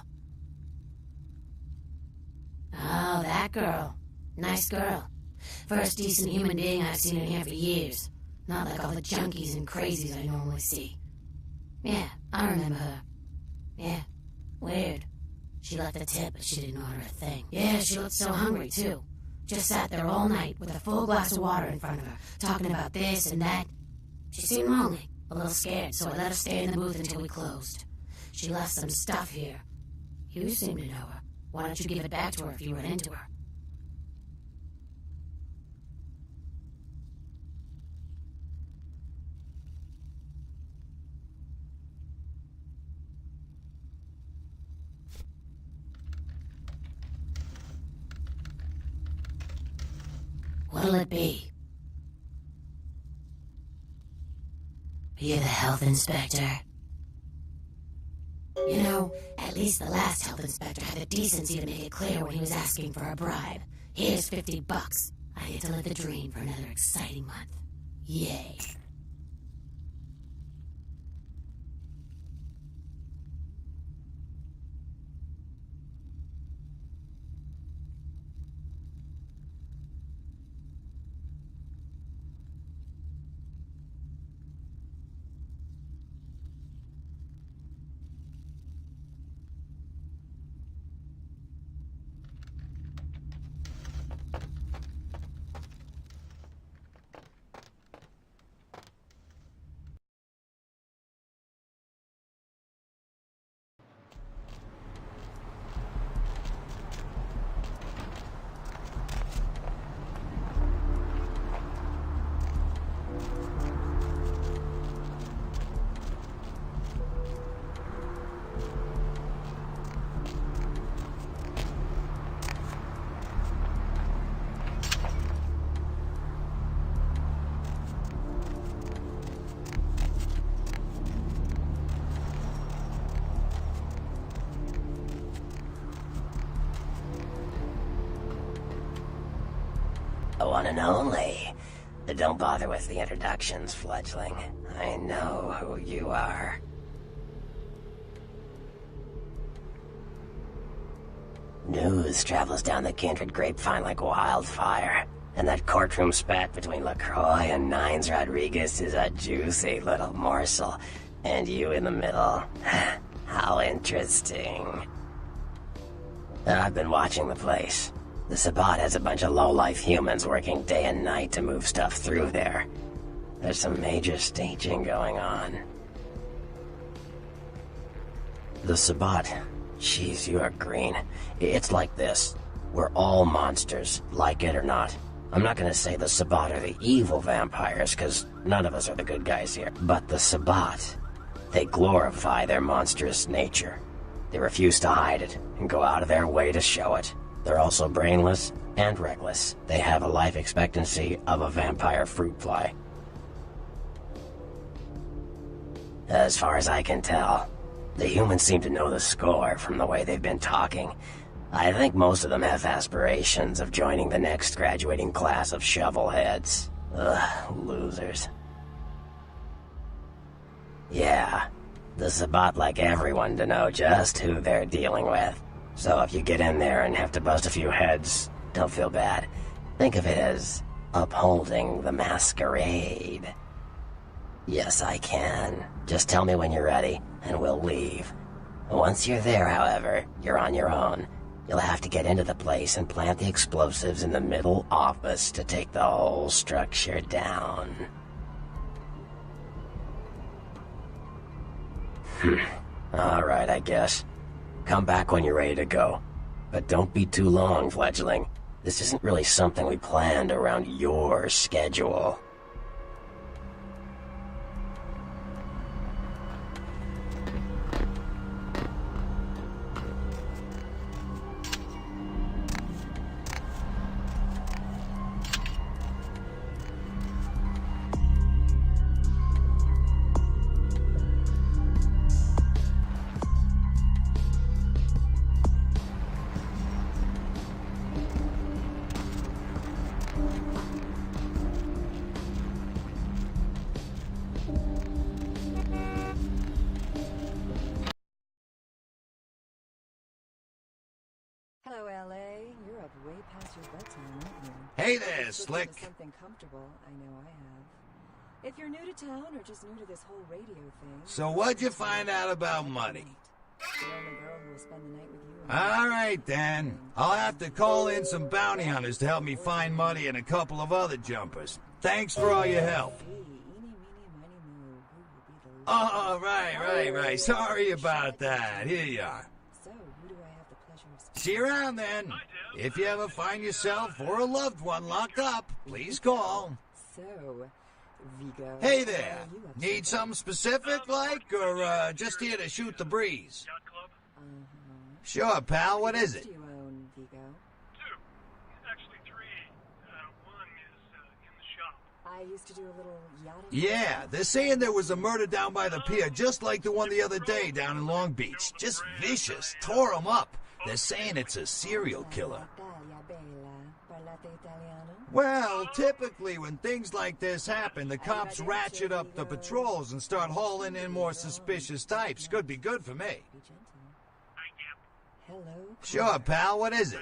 Speaker 15: Oh, that girl. Nice girl. First decent human being I've seen in here for years. Not like all the junkies and crazies I normally see. Yeah, I remember her. Yeah, weird. She left a tip, but she didn't order a thing. Yeah, she looked so hungry, too. Just sat there all night with a full glass of water in front of her, talking about this and that. She seemed lonely, a little scared, so I let her stay in the booth until we closed. She left some stuff here. You seem to know her. Why don't you give it back to her if you run into her? What'll it be? You're the health inspector. You know, at least the last health inspector had the decency to make it clear when he was asking for a bribe. Here's $50. I get to live the dream for another exciting month. Yay.
Speaker 16: The one and only. Don't bother with the introductions, fledgling. I know who you are. News travels down the kindred grapevine like wildfire, and that courtroom spat between LaCroix and Nines Rodriguez is a juicy little morsel, and you in the middle. How interesting. I've been watching the place. The Sabbat has a bunch of low-life humans working day and night to move stuff through there. There's some major staging going on. The Sabbat. Jeez, you are green. It's like this. We're all monsters, like it or not. I'm not gonna say the Sabbat are the evil vampires, because none of us are the good guys here. But the Sabbat, they glorify their monstrous nature. They refuse to hide it, and go out of their way to show it. They're also brainless and reckless. They have a life expectancy of a vampire fruit fly. As far as I can tell, the humans seem to know the score from the way they've been talking. I think most of them have aspirations of joining the next graduating class of shovelheads. Ugh, losers. Yeah, the Sabbat like everyone to know just who they're dealing with. So if you get in there and have to bust a few heads, don't feel bad. Think of it as upholding the Masquerade. Yes, I can. Just tell me when you're ready, and we'll leave. Once you're there, however, you're on your own. You'll have to get into the place and plant the explosives in the middle office to take the whole structure down. Alright, I guess. Come back when you're ready to go. But don't be too long, fledgling. This isn't really something we planned around your schedule.
Speaker 2: Hello, LA. You're up way past your bedtime, aren't you?
Speaker 3: Hey there,
Speaker 2: Looking
Speaker 3: Slick.
Speaker 2: for something comfortable. I know I have. If you're new to town or just new to this whole radio thing.
Speaker 3: So what'd you find out about money?
Speaker 2: The only girl who will spend the night with you.
Speaker 3: All right, then. I'll have to call in some bounty hunters to help me find Muddy and a couple of other jumpers. Thanks for all your help. Oh, right. Sorry about that. Here you are.
Speaker 2: So, who do I have the pleasure of speaking?
Speaker 3: See you around, then. If you ever find yourself or a loved one locked up, please call.
Speaker 2: So, Vigo.
Speaker 3: Hey there. Need something specific, like, or just here to shoot the breeze? Sure, pal. What is it?
Speaker 2: Do you own, Vigo?
Speaker 8: 2. Actually 3. One is in the shop.
Speaker 2: I used to do a little yachting.
Speaker 3: Yeah, they're saying there was a murder down by the pier, just like the one the other day down in Long Beach. Just vicious. Tore 'em up. They're saying it's a serial killer. Well, typically when things like this happen, the cops ratchet up the patrols and start hauling in more suspicious types. Could be good for me.
Speaker 2: Hello?
Speaker 3: Sure, pal. What is it?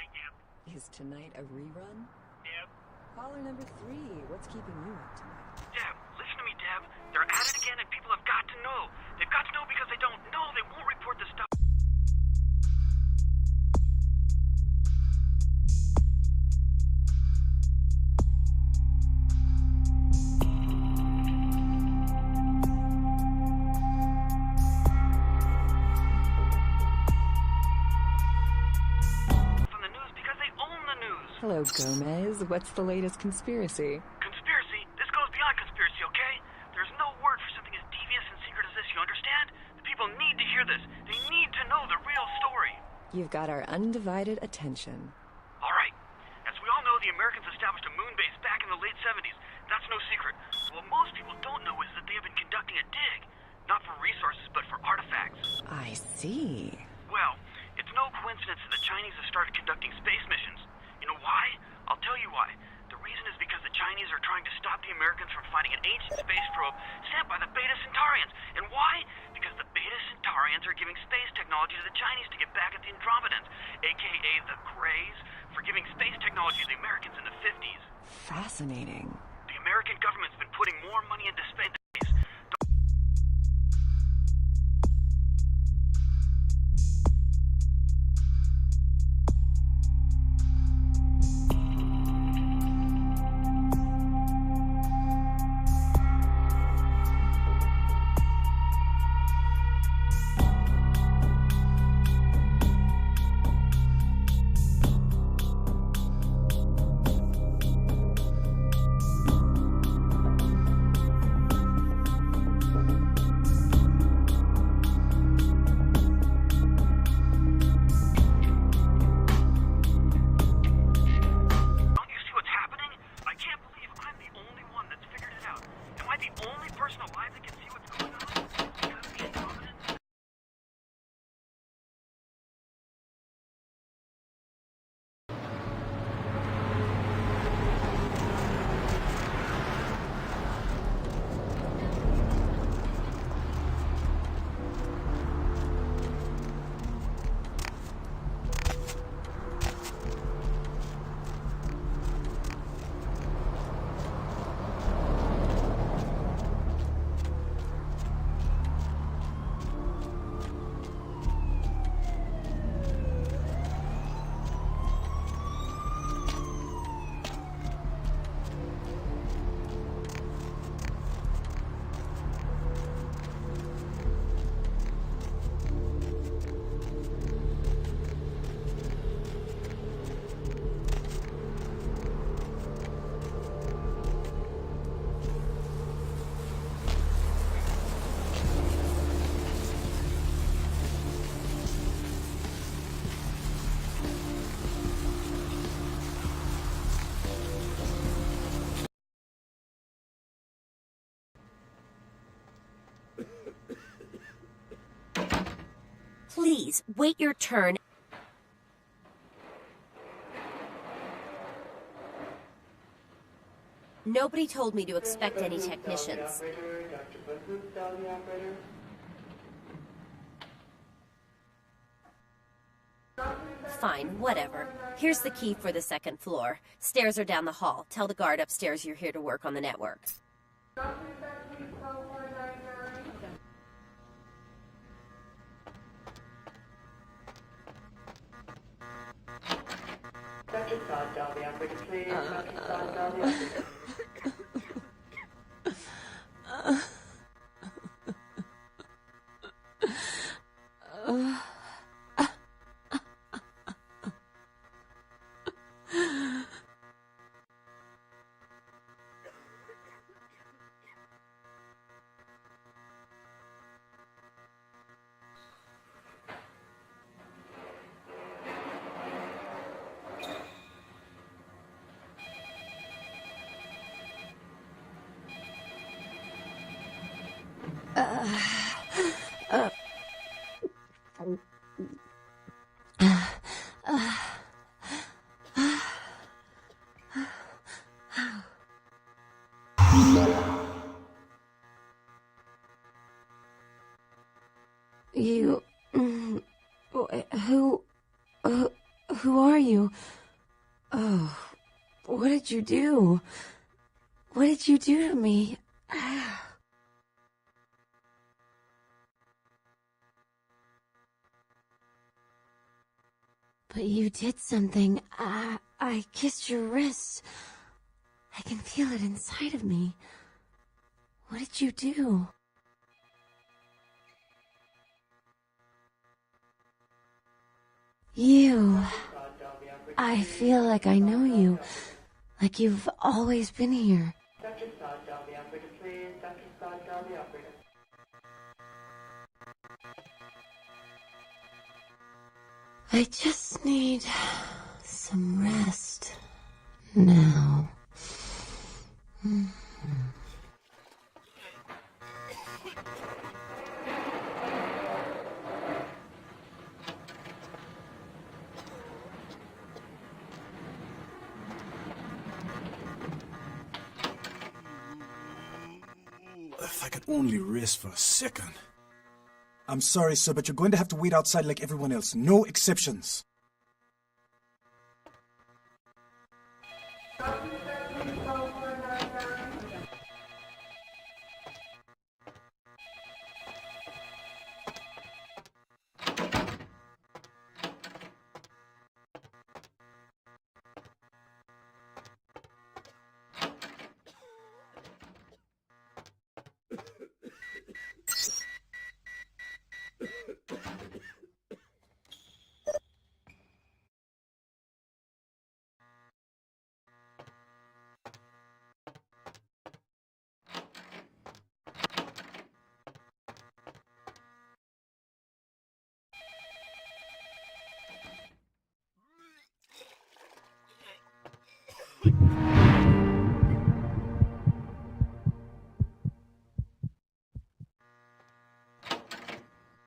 Speaker 2: Is tonight a rerun? Yep. Caller number 3. What's keeping you up tonight?
Speaker 4: Deb, listen to me, Deb. They're at it again and people have got to know. They've got to know because they don't know. They won't report this stuff.
Speaker 2: Hello, Gomez. What's the latest conspiracy?
Speaker 4: Conspiracy? This goes beyond conspiracy, okay? There's no word for something as devious and secret as this, you understand? The people need to hear this. They need to know the real story.
Speaker 2: You've got our undivided attention.
Speaker 4: All right. As we all know, the Americans established a moon base back in the late 70s. That's no secret. What most people don't know is that they have been conducting a dig. Not for resources, but for artifacts.
Speaker 2: I see.
Speaker 4: Well, it's no coincidence that the Chinese have started conducting space missions. You know why? I'll tell you why. The reason is because the Chinese are trying to stop the Americans from finding an ancient space probe sent by the Beta Centaurians. And why? Because the Beta Centaurians are giving space technology to the Chinese to get back at the Andromedans, a.k.a. the Greys, for giving space technology to the Americans in the 50s.
Speaker 2: Fascinating.
Speaker 4: The American government's been putting more money into space.
Speaker 17: Please, wait your turn. Nobody told me to expect any technicians. Fine, whatever. Here's the key for the second floor. Stairs are down the hall. Tell the guard upstairs you're here to work on the network.
Speaker 15: You... Who are you? Oh, what did you do? What did you do to me? But you did something. I kissed your wrist. I can feel it inside of me. What did you do? You. I feel like I know you. Like you've always been here. I just need some rest now.
Speaker 18: If I could only rest for a second. I'm sorry, sir, but you're going to have to wait outside like everyone else. No exceptions.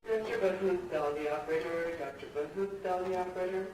Speaker 19: Dr. Bahood, Bell the operator. Dr. Bahood, Bell the operator.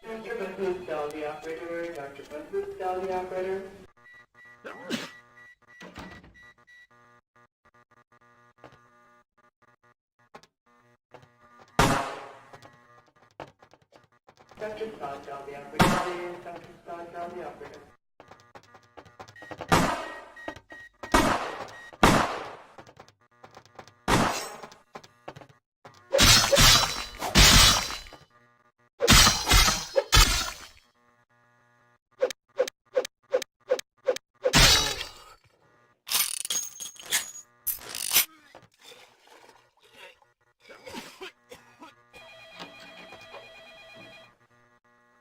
Speaker 19: Dr. Bahood, Bell the operator. Dr. Bahood, Bell the operator. Dr. Scott, Bell the operator. Dr. Scott, Bell the operator.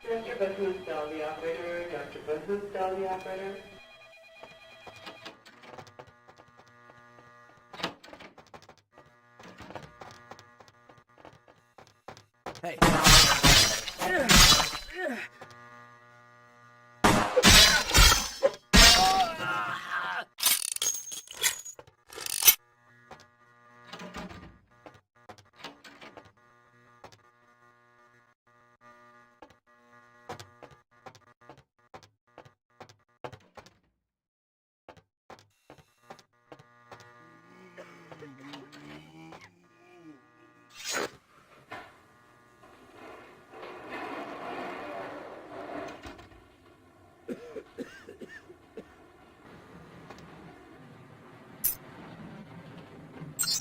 Speaker 19: Dr. Buthoosdal, the operator. Dr. Buthoosdal, the operator.
Speaker 14: Hey.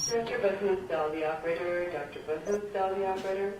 Speaker 19: Dr. Buthoosdal, the operator. Dr. Buthoosdal, the operator.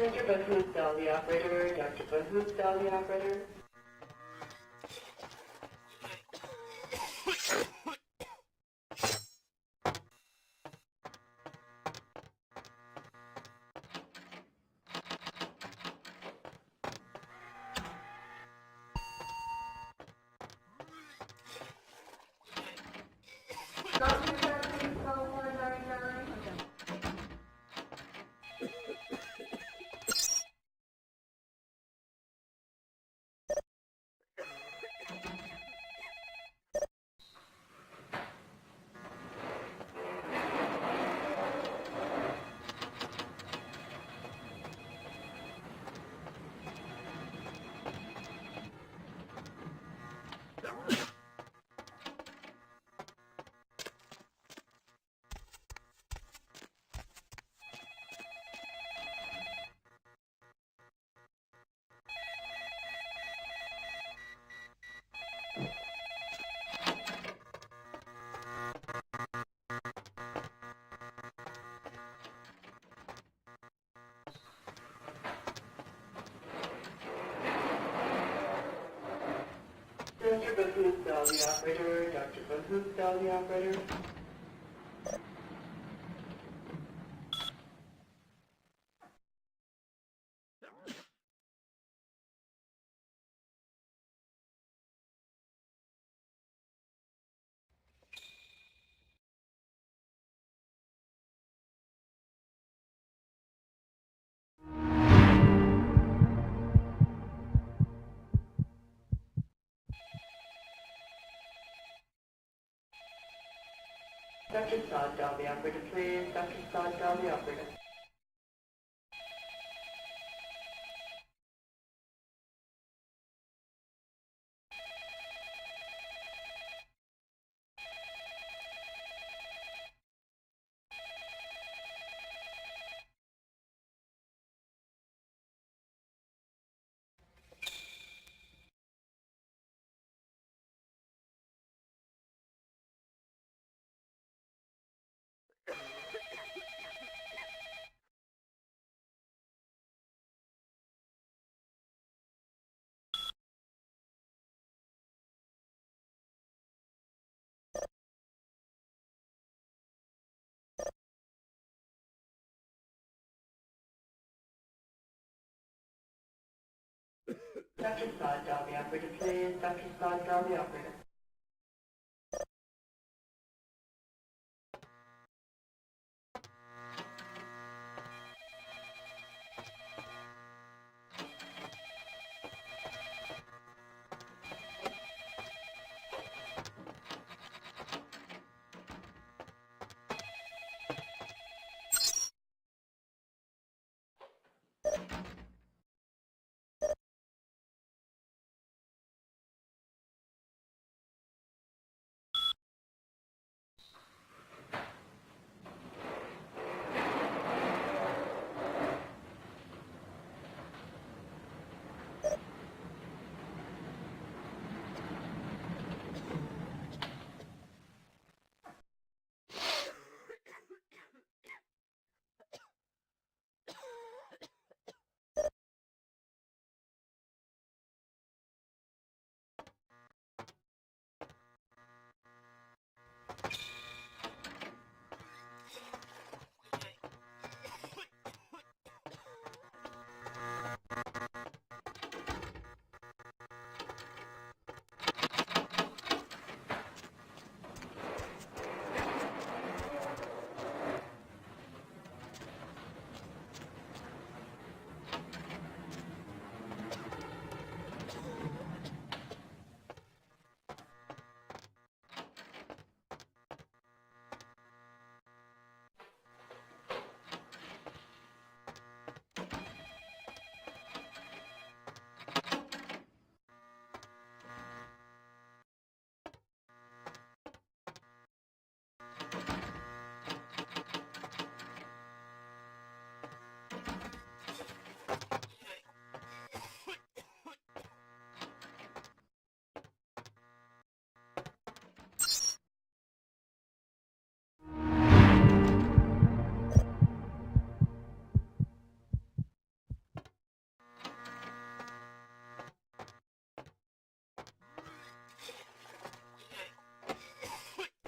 Speaker 19: Dr. Buthoosdal, the operator. Dr. Buthoosdal, the operator. Dr. Buthoosdal, the operator. Dr. Buthoosdal, the operator. Dr. Sod, dial the operator, please. Dr. Sod, dial the operator. Dr. Sod, dial the operator, please. Dr. Sod, dial the operator.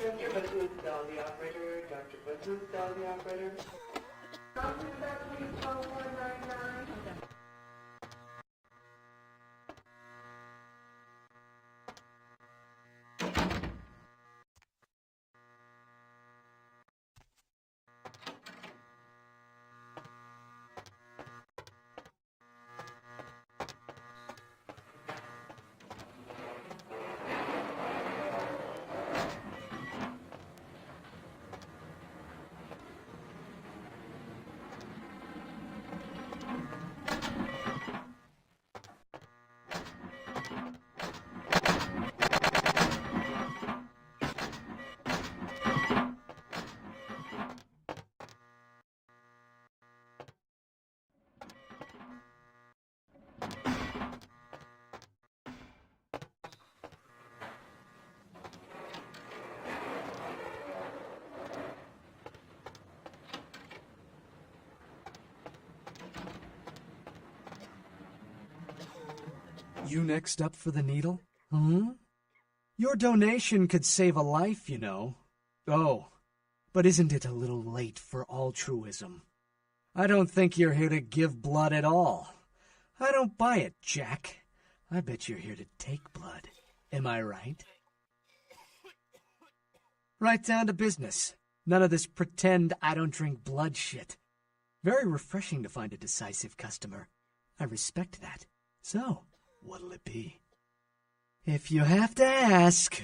Speaker 19: Dr. Booth, dial the operator. Dr. Booth, dial the operator.
Speaker 20: You next up for the needle? Your donation could save a life, you know. Oh, but isn't it a little late for altruism? I don't think you're here to give blood at all. I don't buy it, Jack. I bet you're here to take blood. Am I right? Right down to business. None of this pretend I don't drink blood shit. Very refreshing to find a decisive customer. I respect that. So, what'll it be? If you have to ask.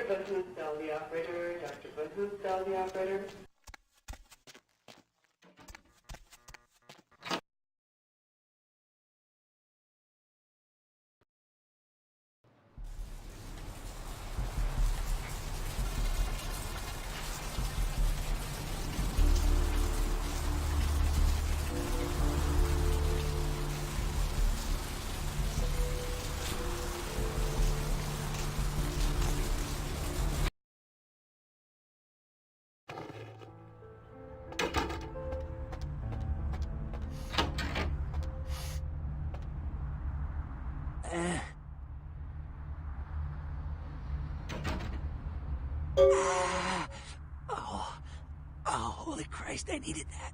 Speaker 19: Bunhood, dial the operator. Dr. Bunhood, dial the operator.
Speaker 14: Oh, holy Christ, I needed that.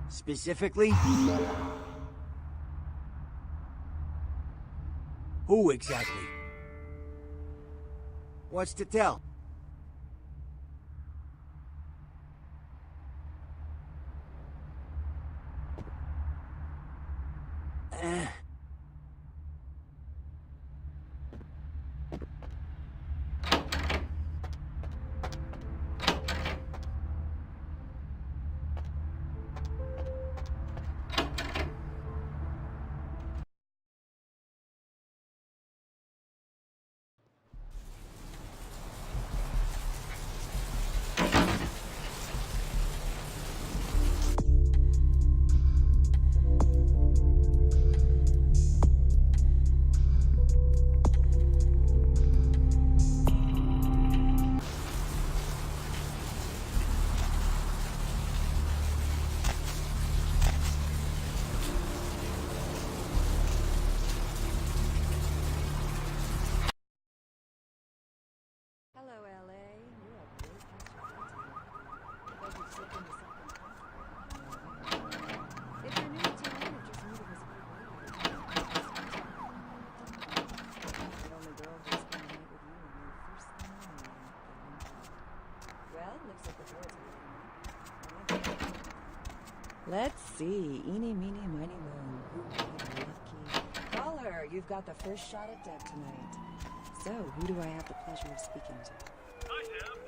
Speaker 14: Specifically? Who exactly? What's to tell?
Speaker 2: Hello, LA. You're a great place to visit. If you're new to town or just new to this whole the only girl who spent the night with you and you first thing in the morning. Well, looks like the birds are looking up. Let's see. Eeny, meeny, miny, moe. Who would be lucky? Caller, you've got the first shot at deck tonight. So, who do I have the pleasure of speaking to?
Speaker 8: Hi, Sam.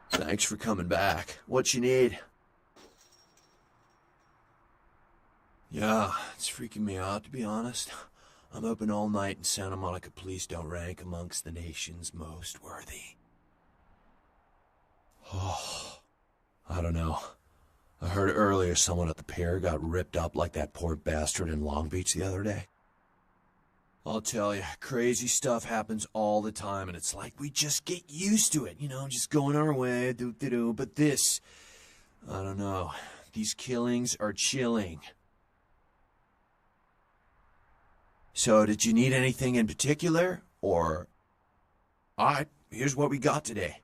Speaker 14: Thanks for coming back. What you need? Yeah, it's freaking me out, to be honest. I'm open all night and Santa Monica police don't rank amongst the nation's most worthy. Oh, I don't know. I heard earlier someone at the pier got ripped up like that poor bastard in Long Beach the other day. I'll tell you, crazy stuff happens all the time, and it's like we just get used to it, you know, just going our way, do-do-do. But this, I don't know, these killings are chilling. So, did you need anything in particular, or... Alright, here's what we got today.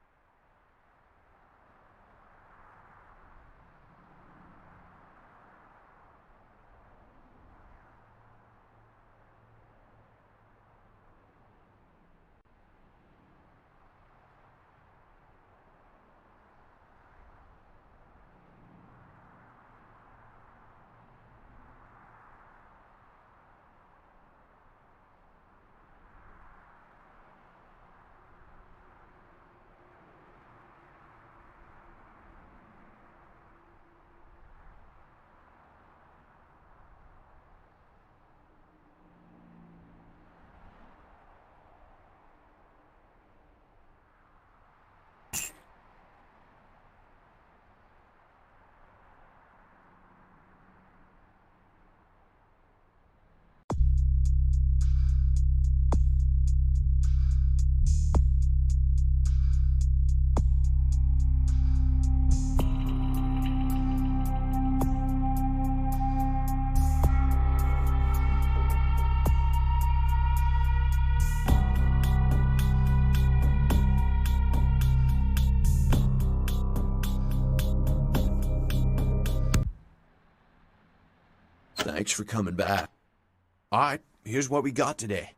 Speaker 14: Thanks for coming back. All right, here's what we got today.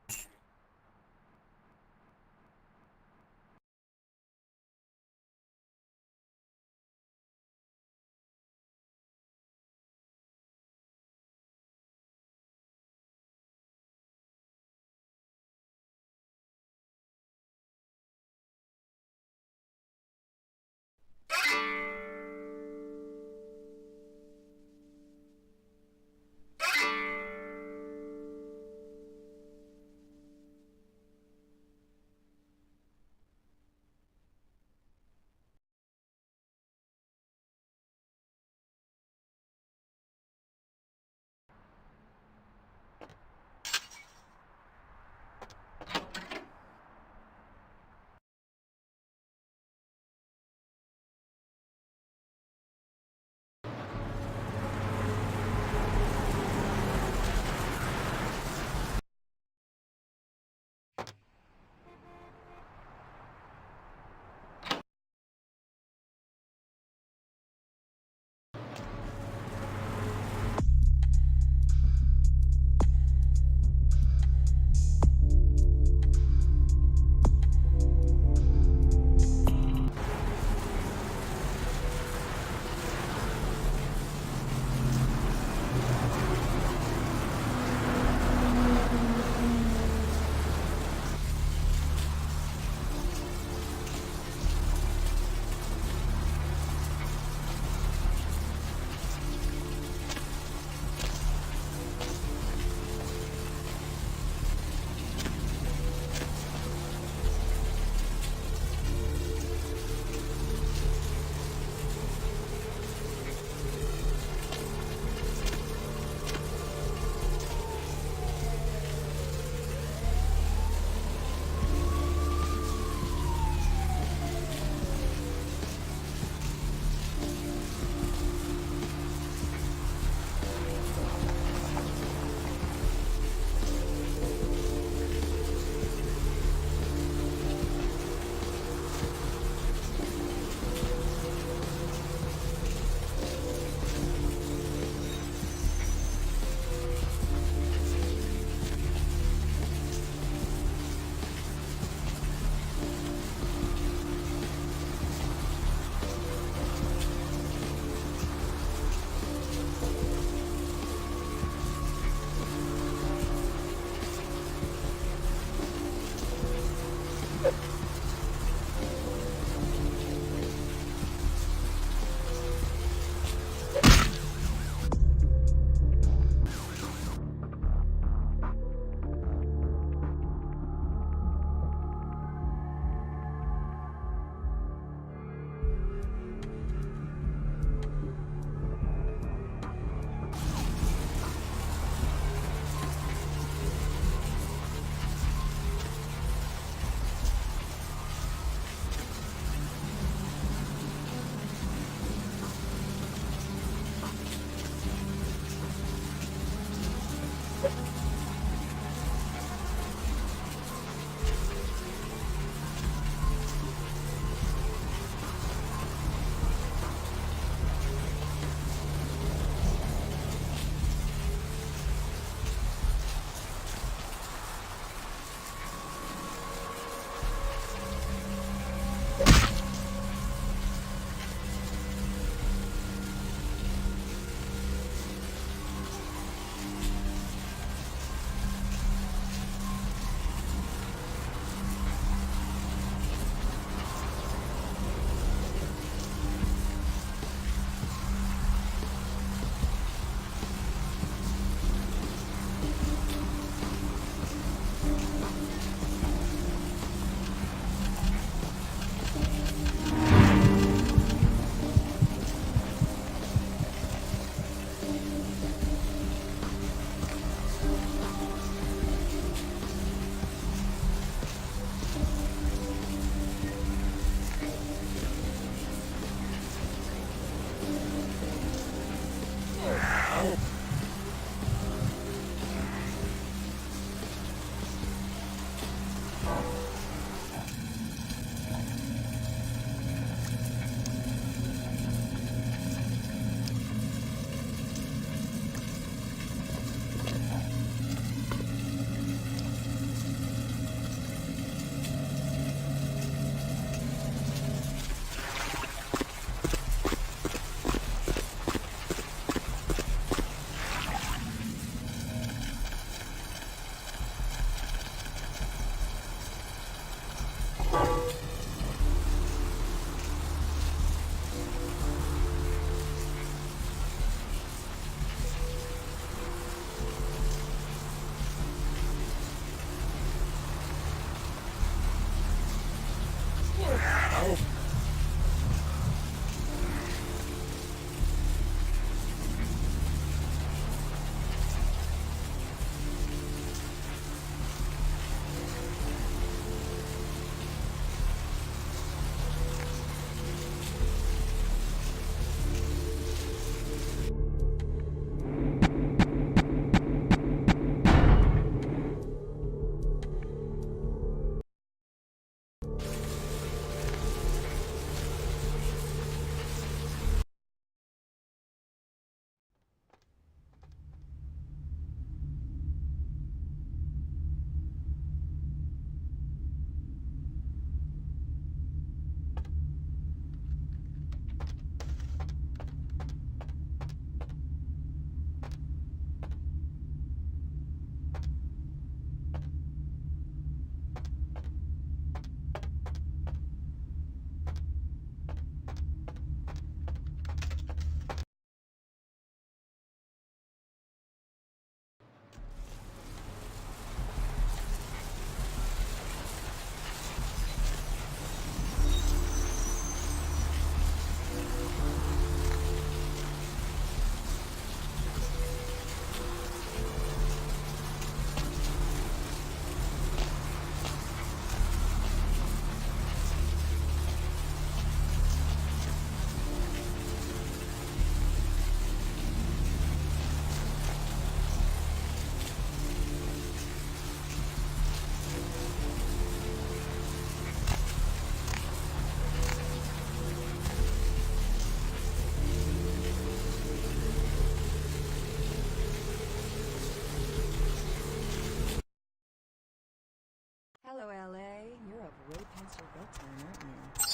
Speaker 2: past your bedtime, aren't you?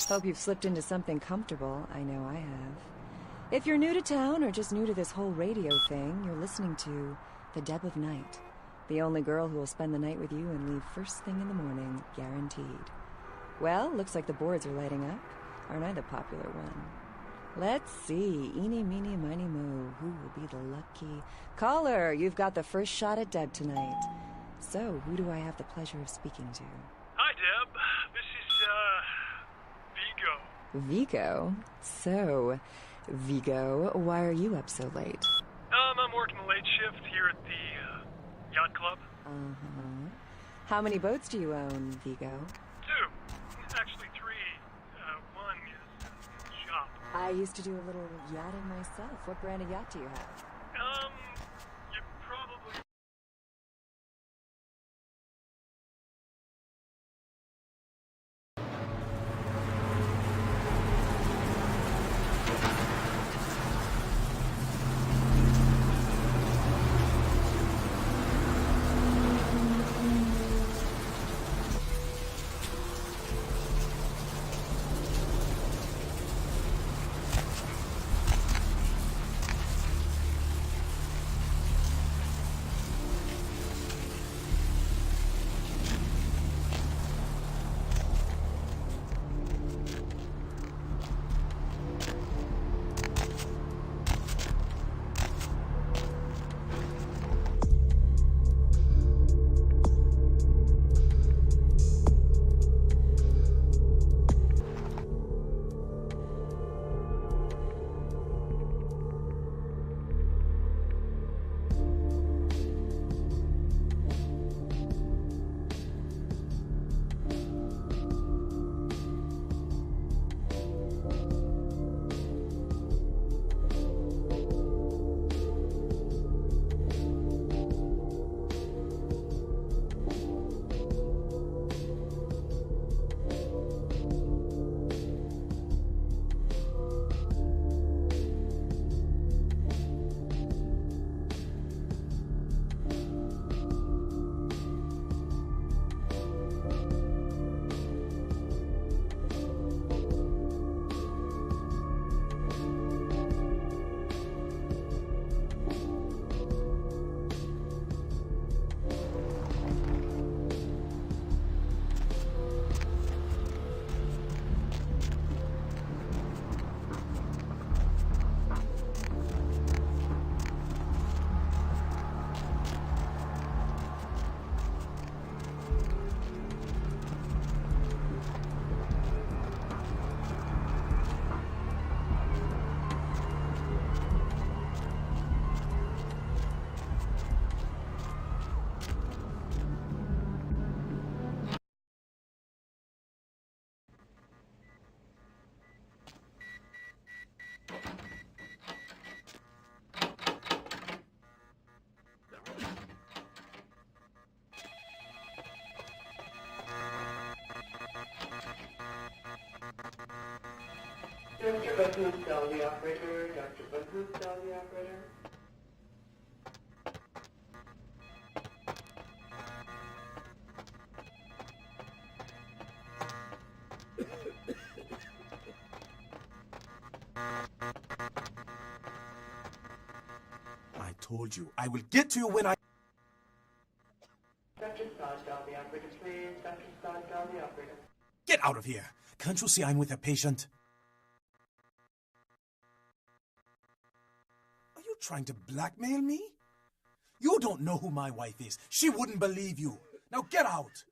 Speaker 2: Hope you've slipped into something comfortable. I know I have. If you're new to town or just new to this whole radio thing, you're listening to The Deb of Night. The only girl who will spend the night with you and leave first thing in the morning, guaranteed. Well, looks like the boards are lighting up. Aren't I the popular one? Let's see. Eeny, meeny, miny, mo. Who will be the lucky caller? You've got the first shot at Deb tonight. So, who do I have the pleasure of speaking to?
Speaker 8: Hi, Deb. This is, Vigo.
Speaker 2: Vigo? So, Vigo, why are you up so late?
Speaker 8: I'm working the late shift here at the yacht club.
Speaker 2: Uh-huh. How many boats do you own, Vigo?
Speaker 8: 2. Actually 3. One is in the shop.
Speaker 2: I used to do a little yachting myself. What brand of yacht do you have?
Speaker 8: You probably...
Speaker 19: Dr. Button, tell the operator. Dr. Button, tell the operator.
Speaker 18: I told you, I will get to you when I...
Speaker 19: Dr. Scott, tell the operator, please. Dr. Scott, tell the operator.
Speaker 18: Get out of here! Can't you see I'm with a patient? Are you trying to blackmail me? You don't know who my wife is. She wouldn't believe you. Now get out!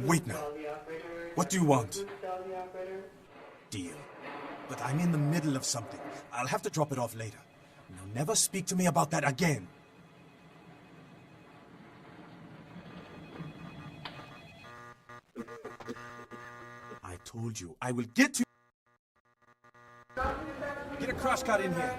Speaker 18: Wait now. What do you want? Deal. But I'm in the middle of something. I'll have to drop it off later. Now never speak to me about that again. I told you, I will get to... Get a crosscut in here.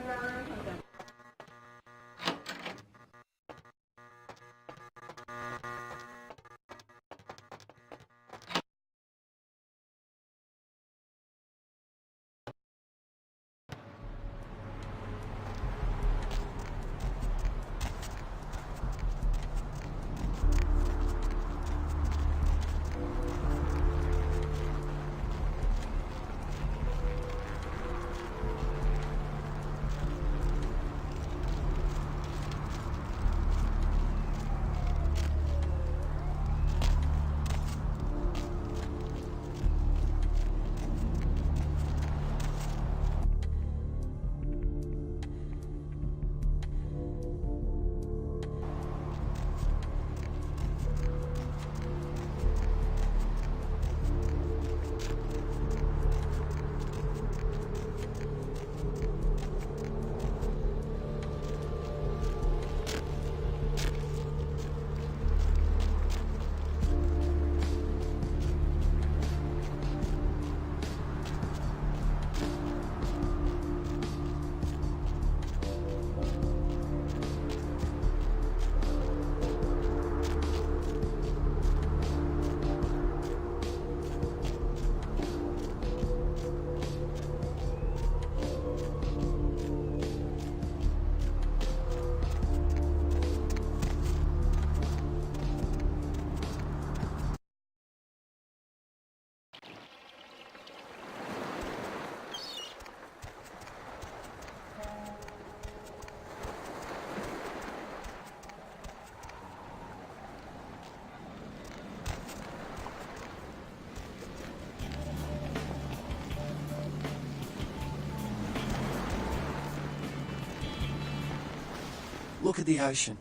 Speaker 14: Look at the ocean.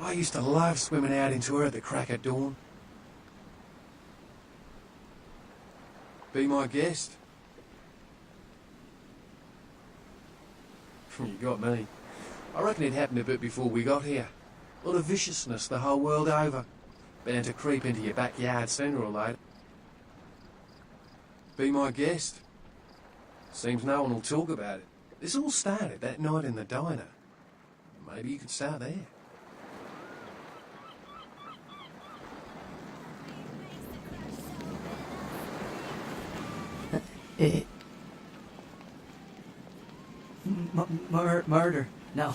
Speaker 14: I used to love swimming out into her at the crack of dawn. Be my guest. You got me. I reckon it happened a bit before we got here. A lot of viciousness the whole world over. Bound to creep into your backyard sooner or later. Be my guest. Seems no one will talk about it. This all started that night in the diner. Maybe you could start there.
Speaker 21: Murder. No,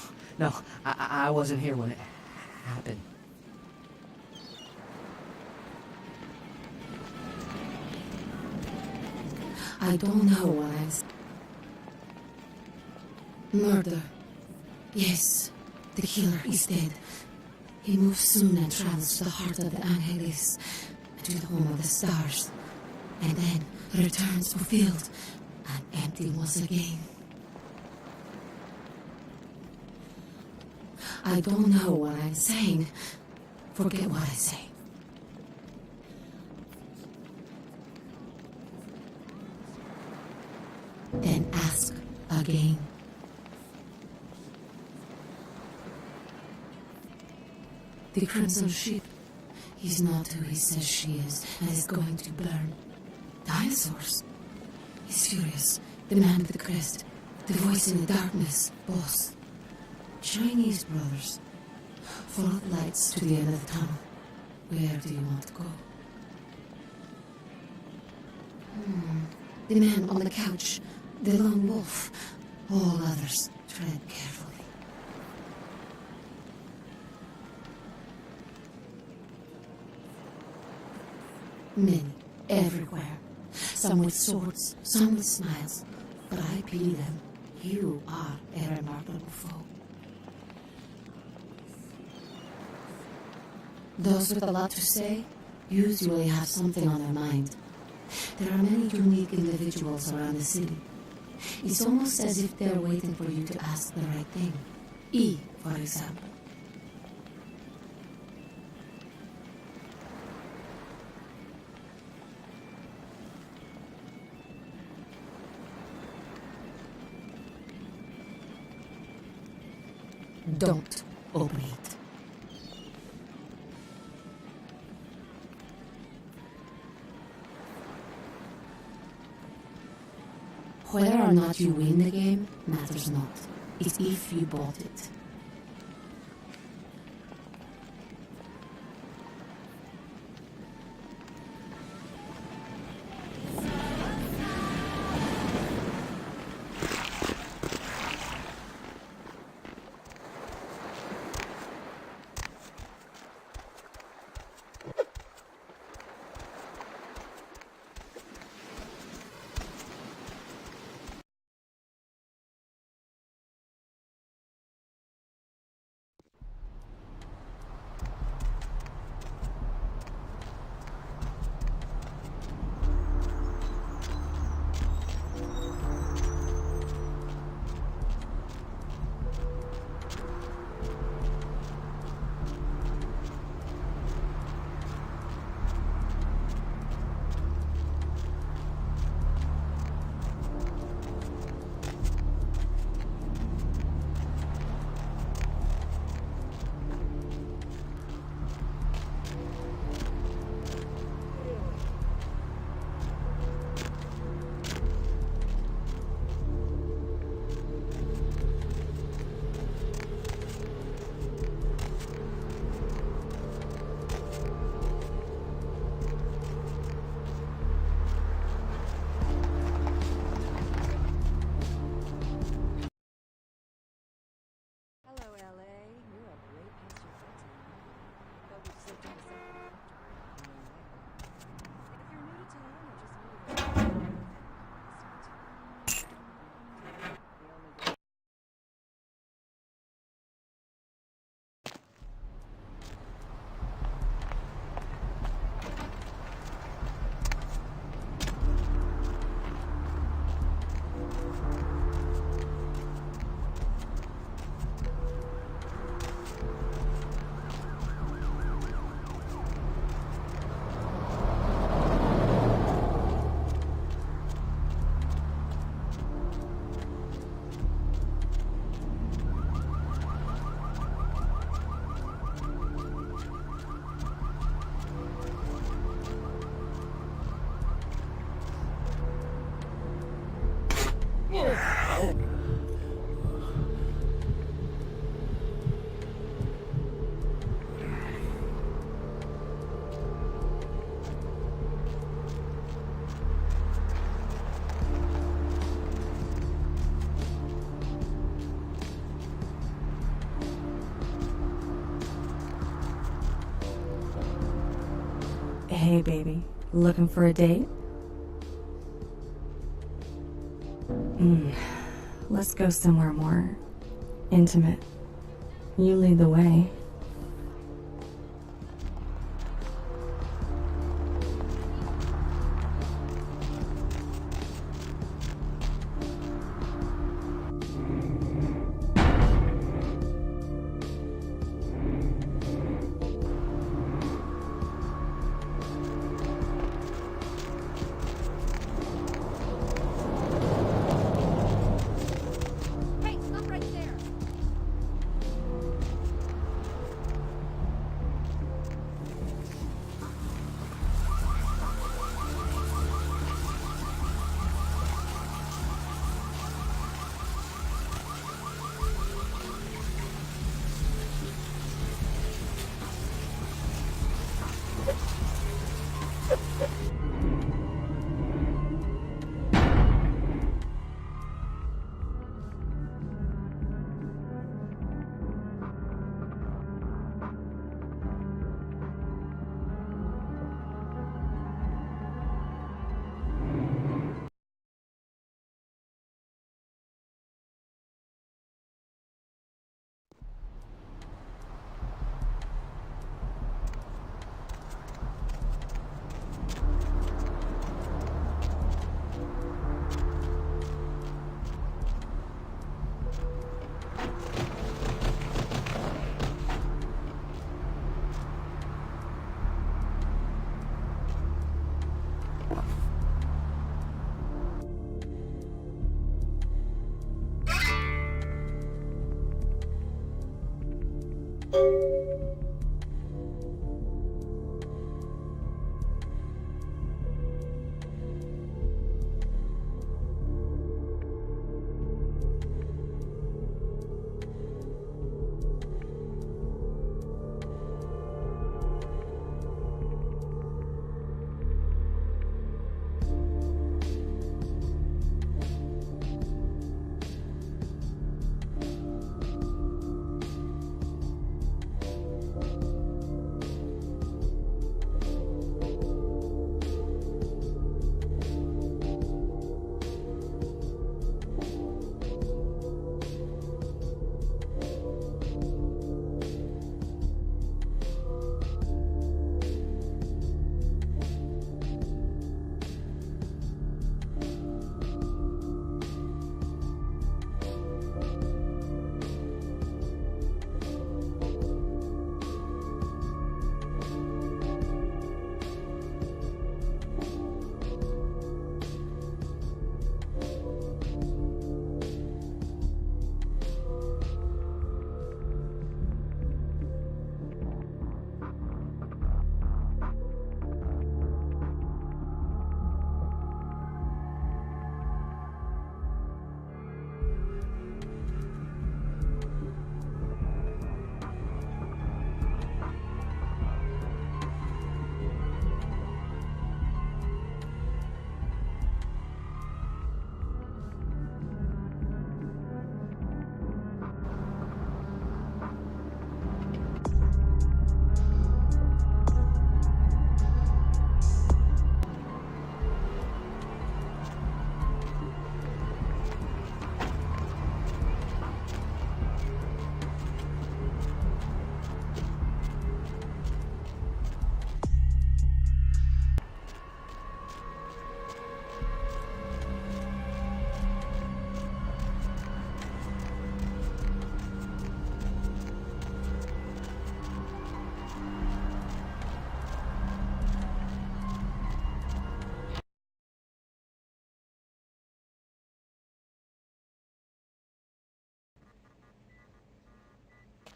Speaker 21: I wasn't here when it happened.
Speaker 15: I don't know what I'm... Murder. Yes, the killer is dead. He moves soon and travels to the heart of the Angeles, to the home of the stars, and then returns fulfilled and empty once again. I don't know what I'm saying. Forget what I say. Then ask again. The Crimson Ship is not who he says she is and is going to burn. Dinosaurs. He's furious. The man with the crest. The voice in the darkness. Boss. Chinese brothers. Follow the lights to the end of the tunnel. Where do you want to go? The man on the couch. The lone wolf. All others. Tread carefully. Men, everywhere. Some with swords, some with smiles. But I pity them. You are a remarkable foe. Those with a lot to say usually have something on their mind. There are many unique individuals around the city. It's almost as if they're waiting for you to ask the right thing. E, for example. Don't open it. Whether or not you win the game matters not. It's if you bought it.
Speaker 2: Hey, baby. Looking for a date? Let's go somewhere more intimate. You lead the way.
Speaker 7: Hey, stop right there!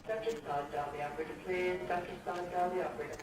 Speaker 19: Dr. Scott, dial the operator, please. Dr. Scott, dial the operator.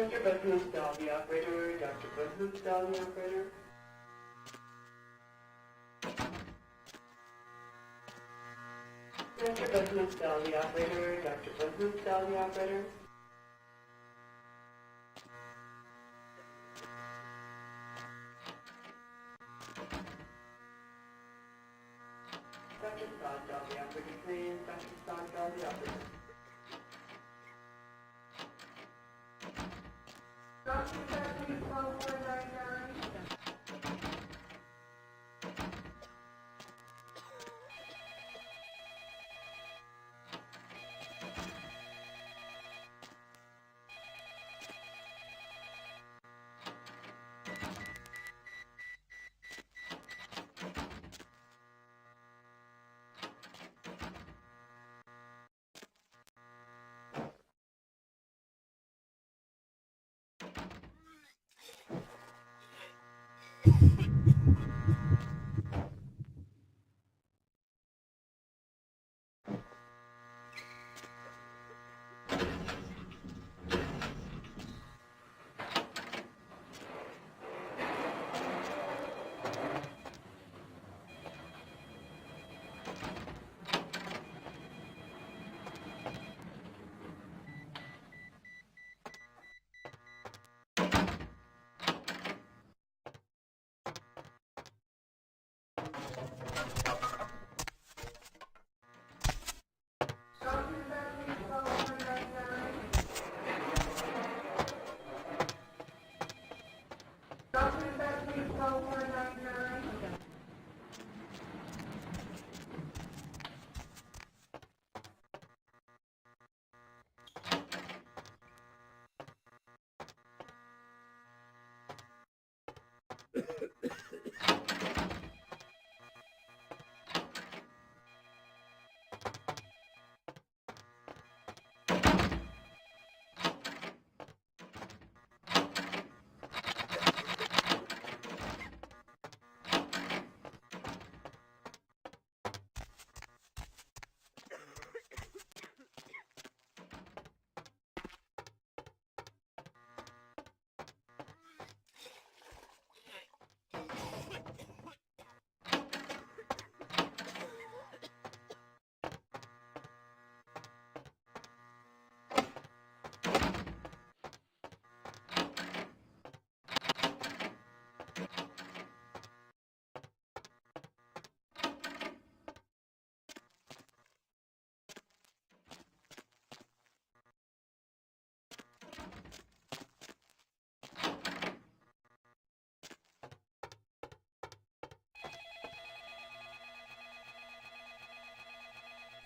Speaker 19: Dr. Buthoofstall, the operator. Dr. Buthoofstall, the operator. Dr. Buthoofstall, the operator. Dr. Buthoofstall, the operator. Dr. Stoddall, the operator, please. Dr. Stoddall, the operator. Dr. Buthoofstall, 499.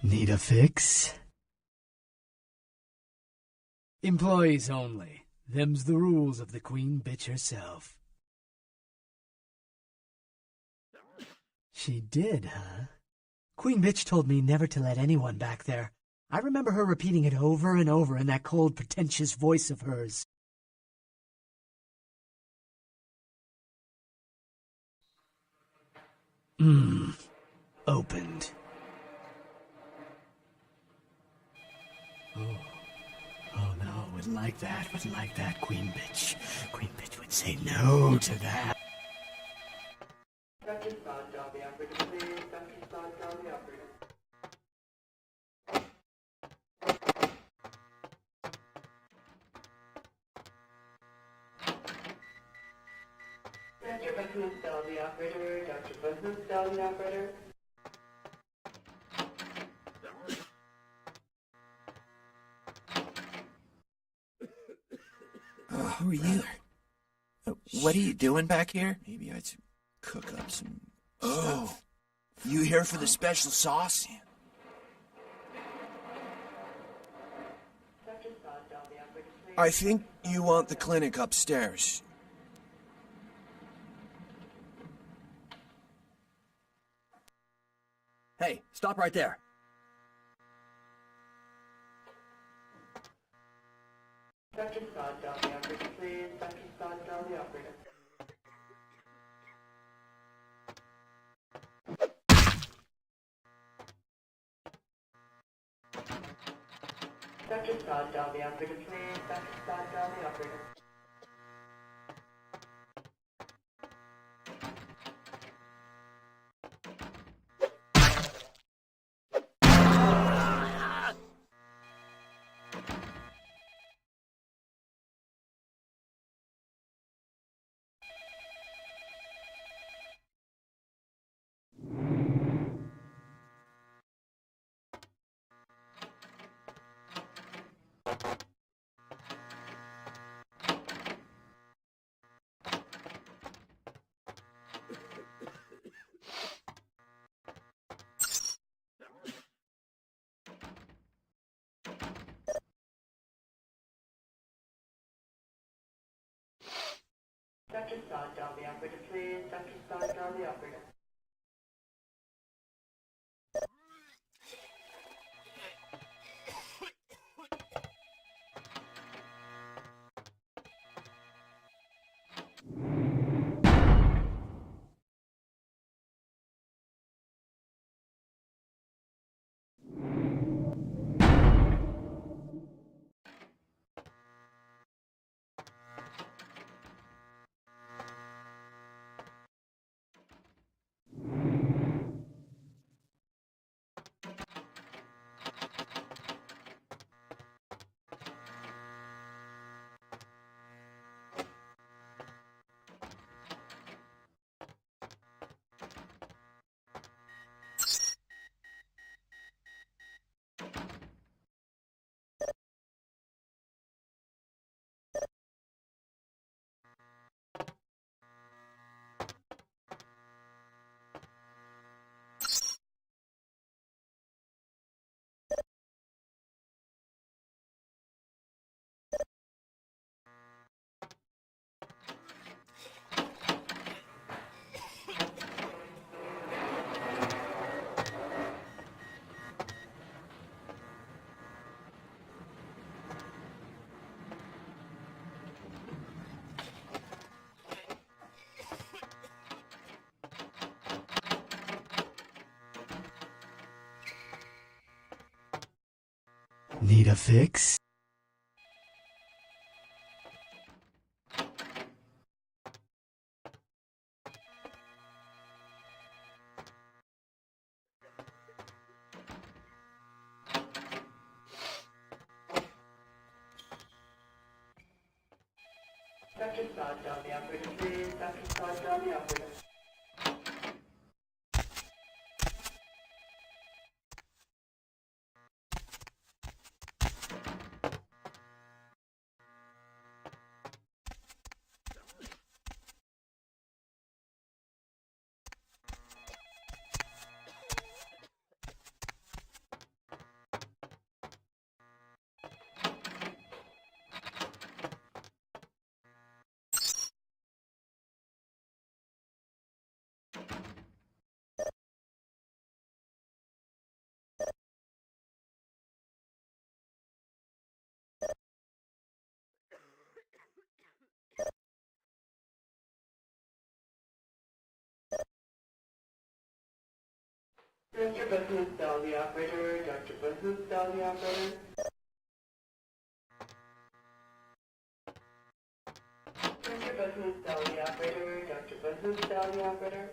Speaker 20: Need a fix? Employees only. Them's the rules of the Queen Bitch herself. She did, huh? Queen Bitch told me never to let anyone back there. I remember her repeating it over and over in that cold, pretentious voice of hers. Opened. Oh no, wouldn't like that, Queen Bitch. Queen Bitch would say no to that.
Speaker 19: Dr. Stoddall, the operator, please. Dr. Stoddall, the operator. Dr. Buthoofstall, the operator. Dr. Buthoofstall, the operator.
Speaker 14: Who are you? What are you doing back here? Maybe I should cook up some stuff. You here for the special sauce?
Speaker 19: Dr. Stoddall, the operator, please.
Speaker 14: I think you want the clinic upstairs.
Speaker 21: Hey, stop right there.
Speaker 19: Dr. Stoddall, the operator, please. Dr. Stoddall, the operator. Dr. Scott, dial the operator, please. Dr. Scott, dial the operator. Dr. Scott, dial the operator, please. Dr. Scott, dial the operator.
Speaker 20: Need a fix?
Speaker 19: Dr. Scott, dial the operator, please. Dr. Scott, dial the operator. Dr. Button, dial the operator. Dr. Button, dial the operator. Dr. Button, dial the operator. Dr. Button, dial the operator.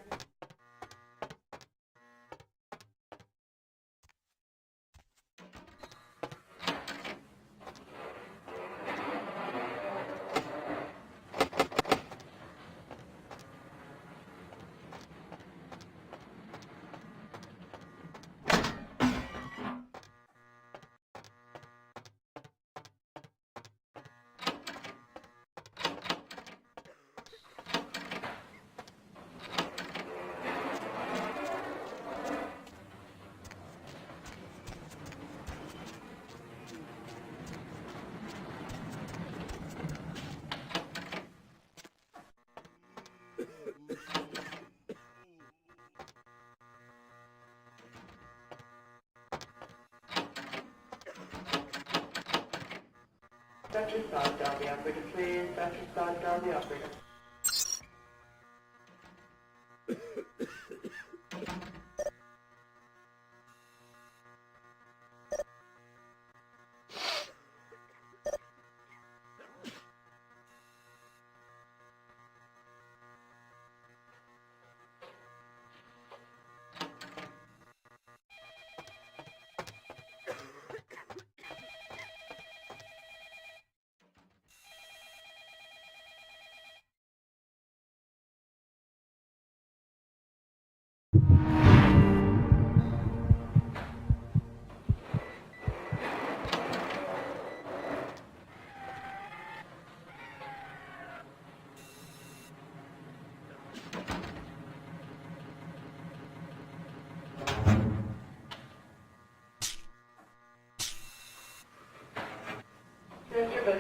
Speaker 19: Dr. Scott, dial the operator, please. Dr. Scott, dial the operator.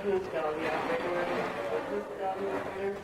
Speaker 19: Who's down the operator? Who's down the operator?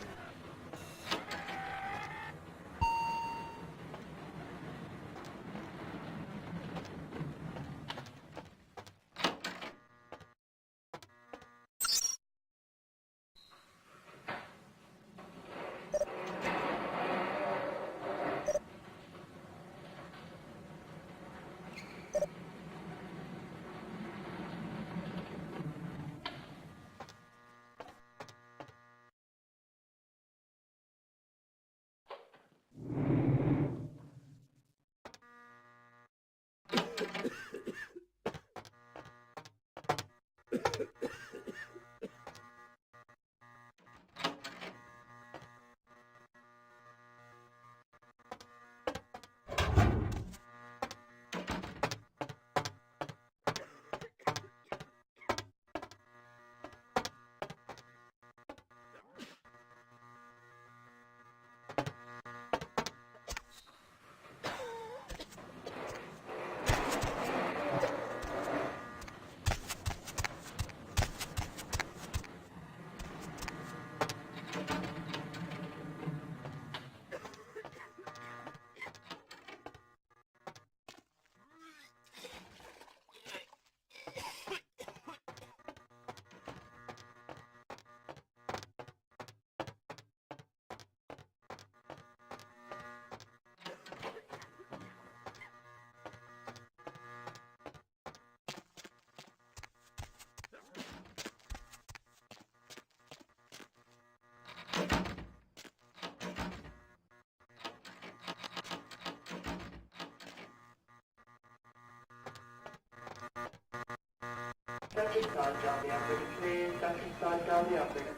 Speaker 19: Dr. Scott, down the operator, please. Dr. Scott, down the operator.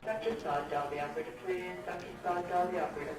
Speaker 19: Dr. Scott, down the operator, please. Dr. Scott, down the operator.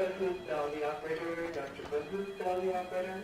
Speaker 19: Business, dial the operator. Dr. Business, dial the operator.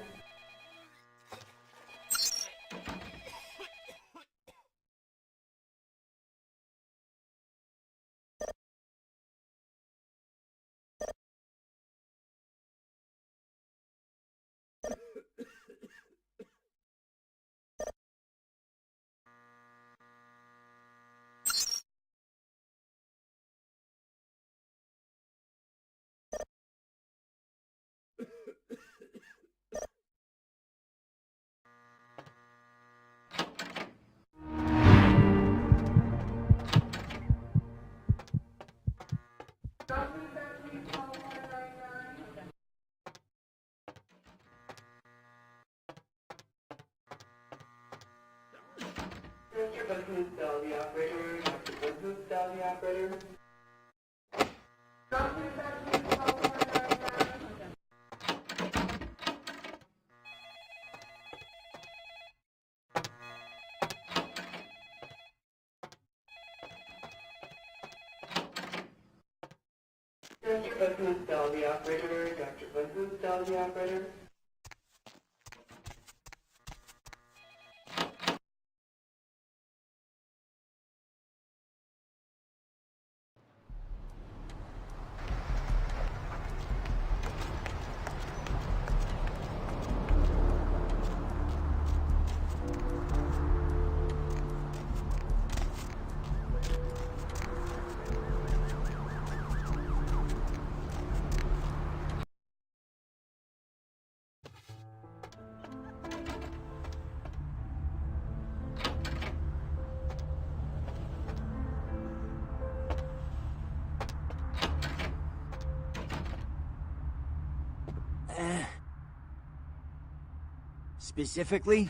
Speaker 19: Mr. Business, dial the operator. Dr. Business, dial the operator. Mr. Business, dial the operator. Dr. Business, dial the operator.
Speaker 5: Specifically,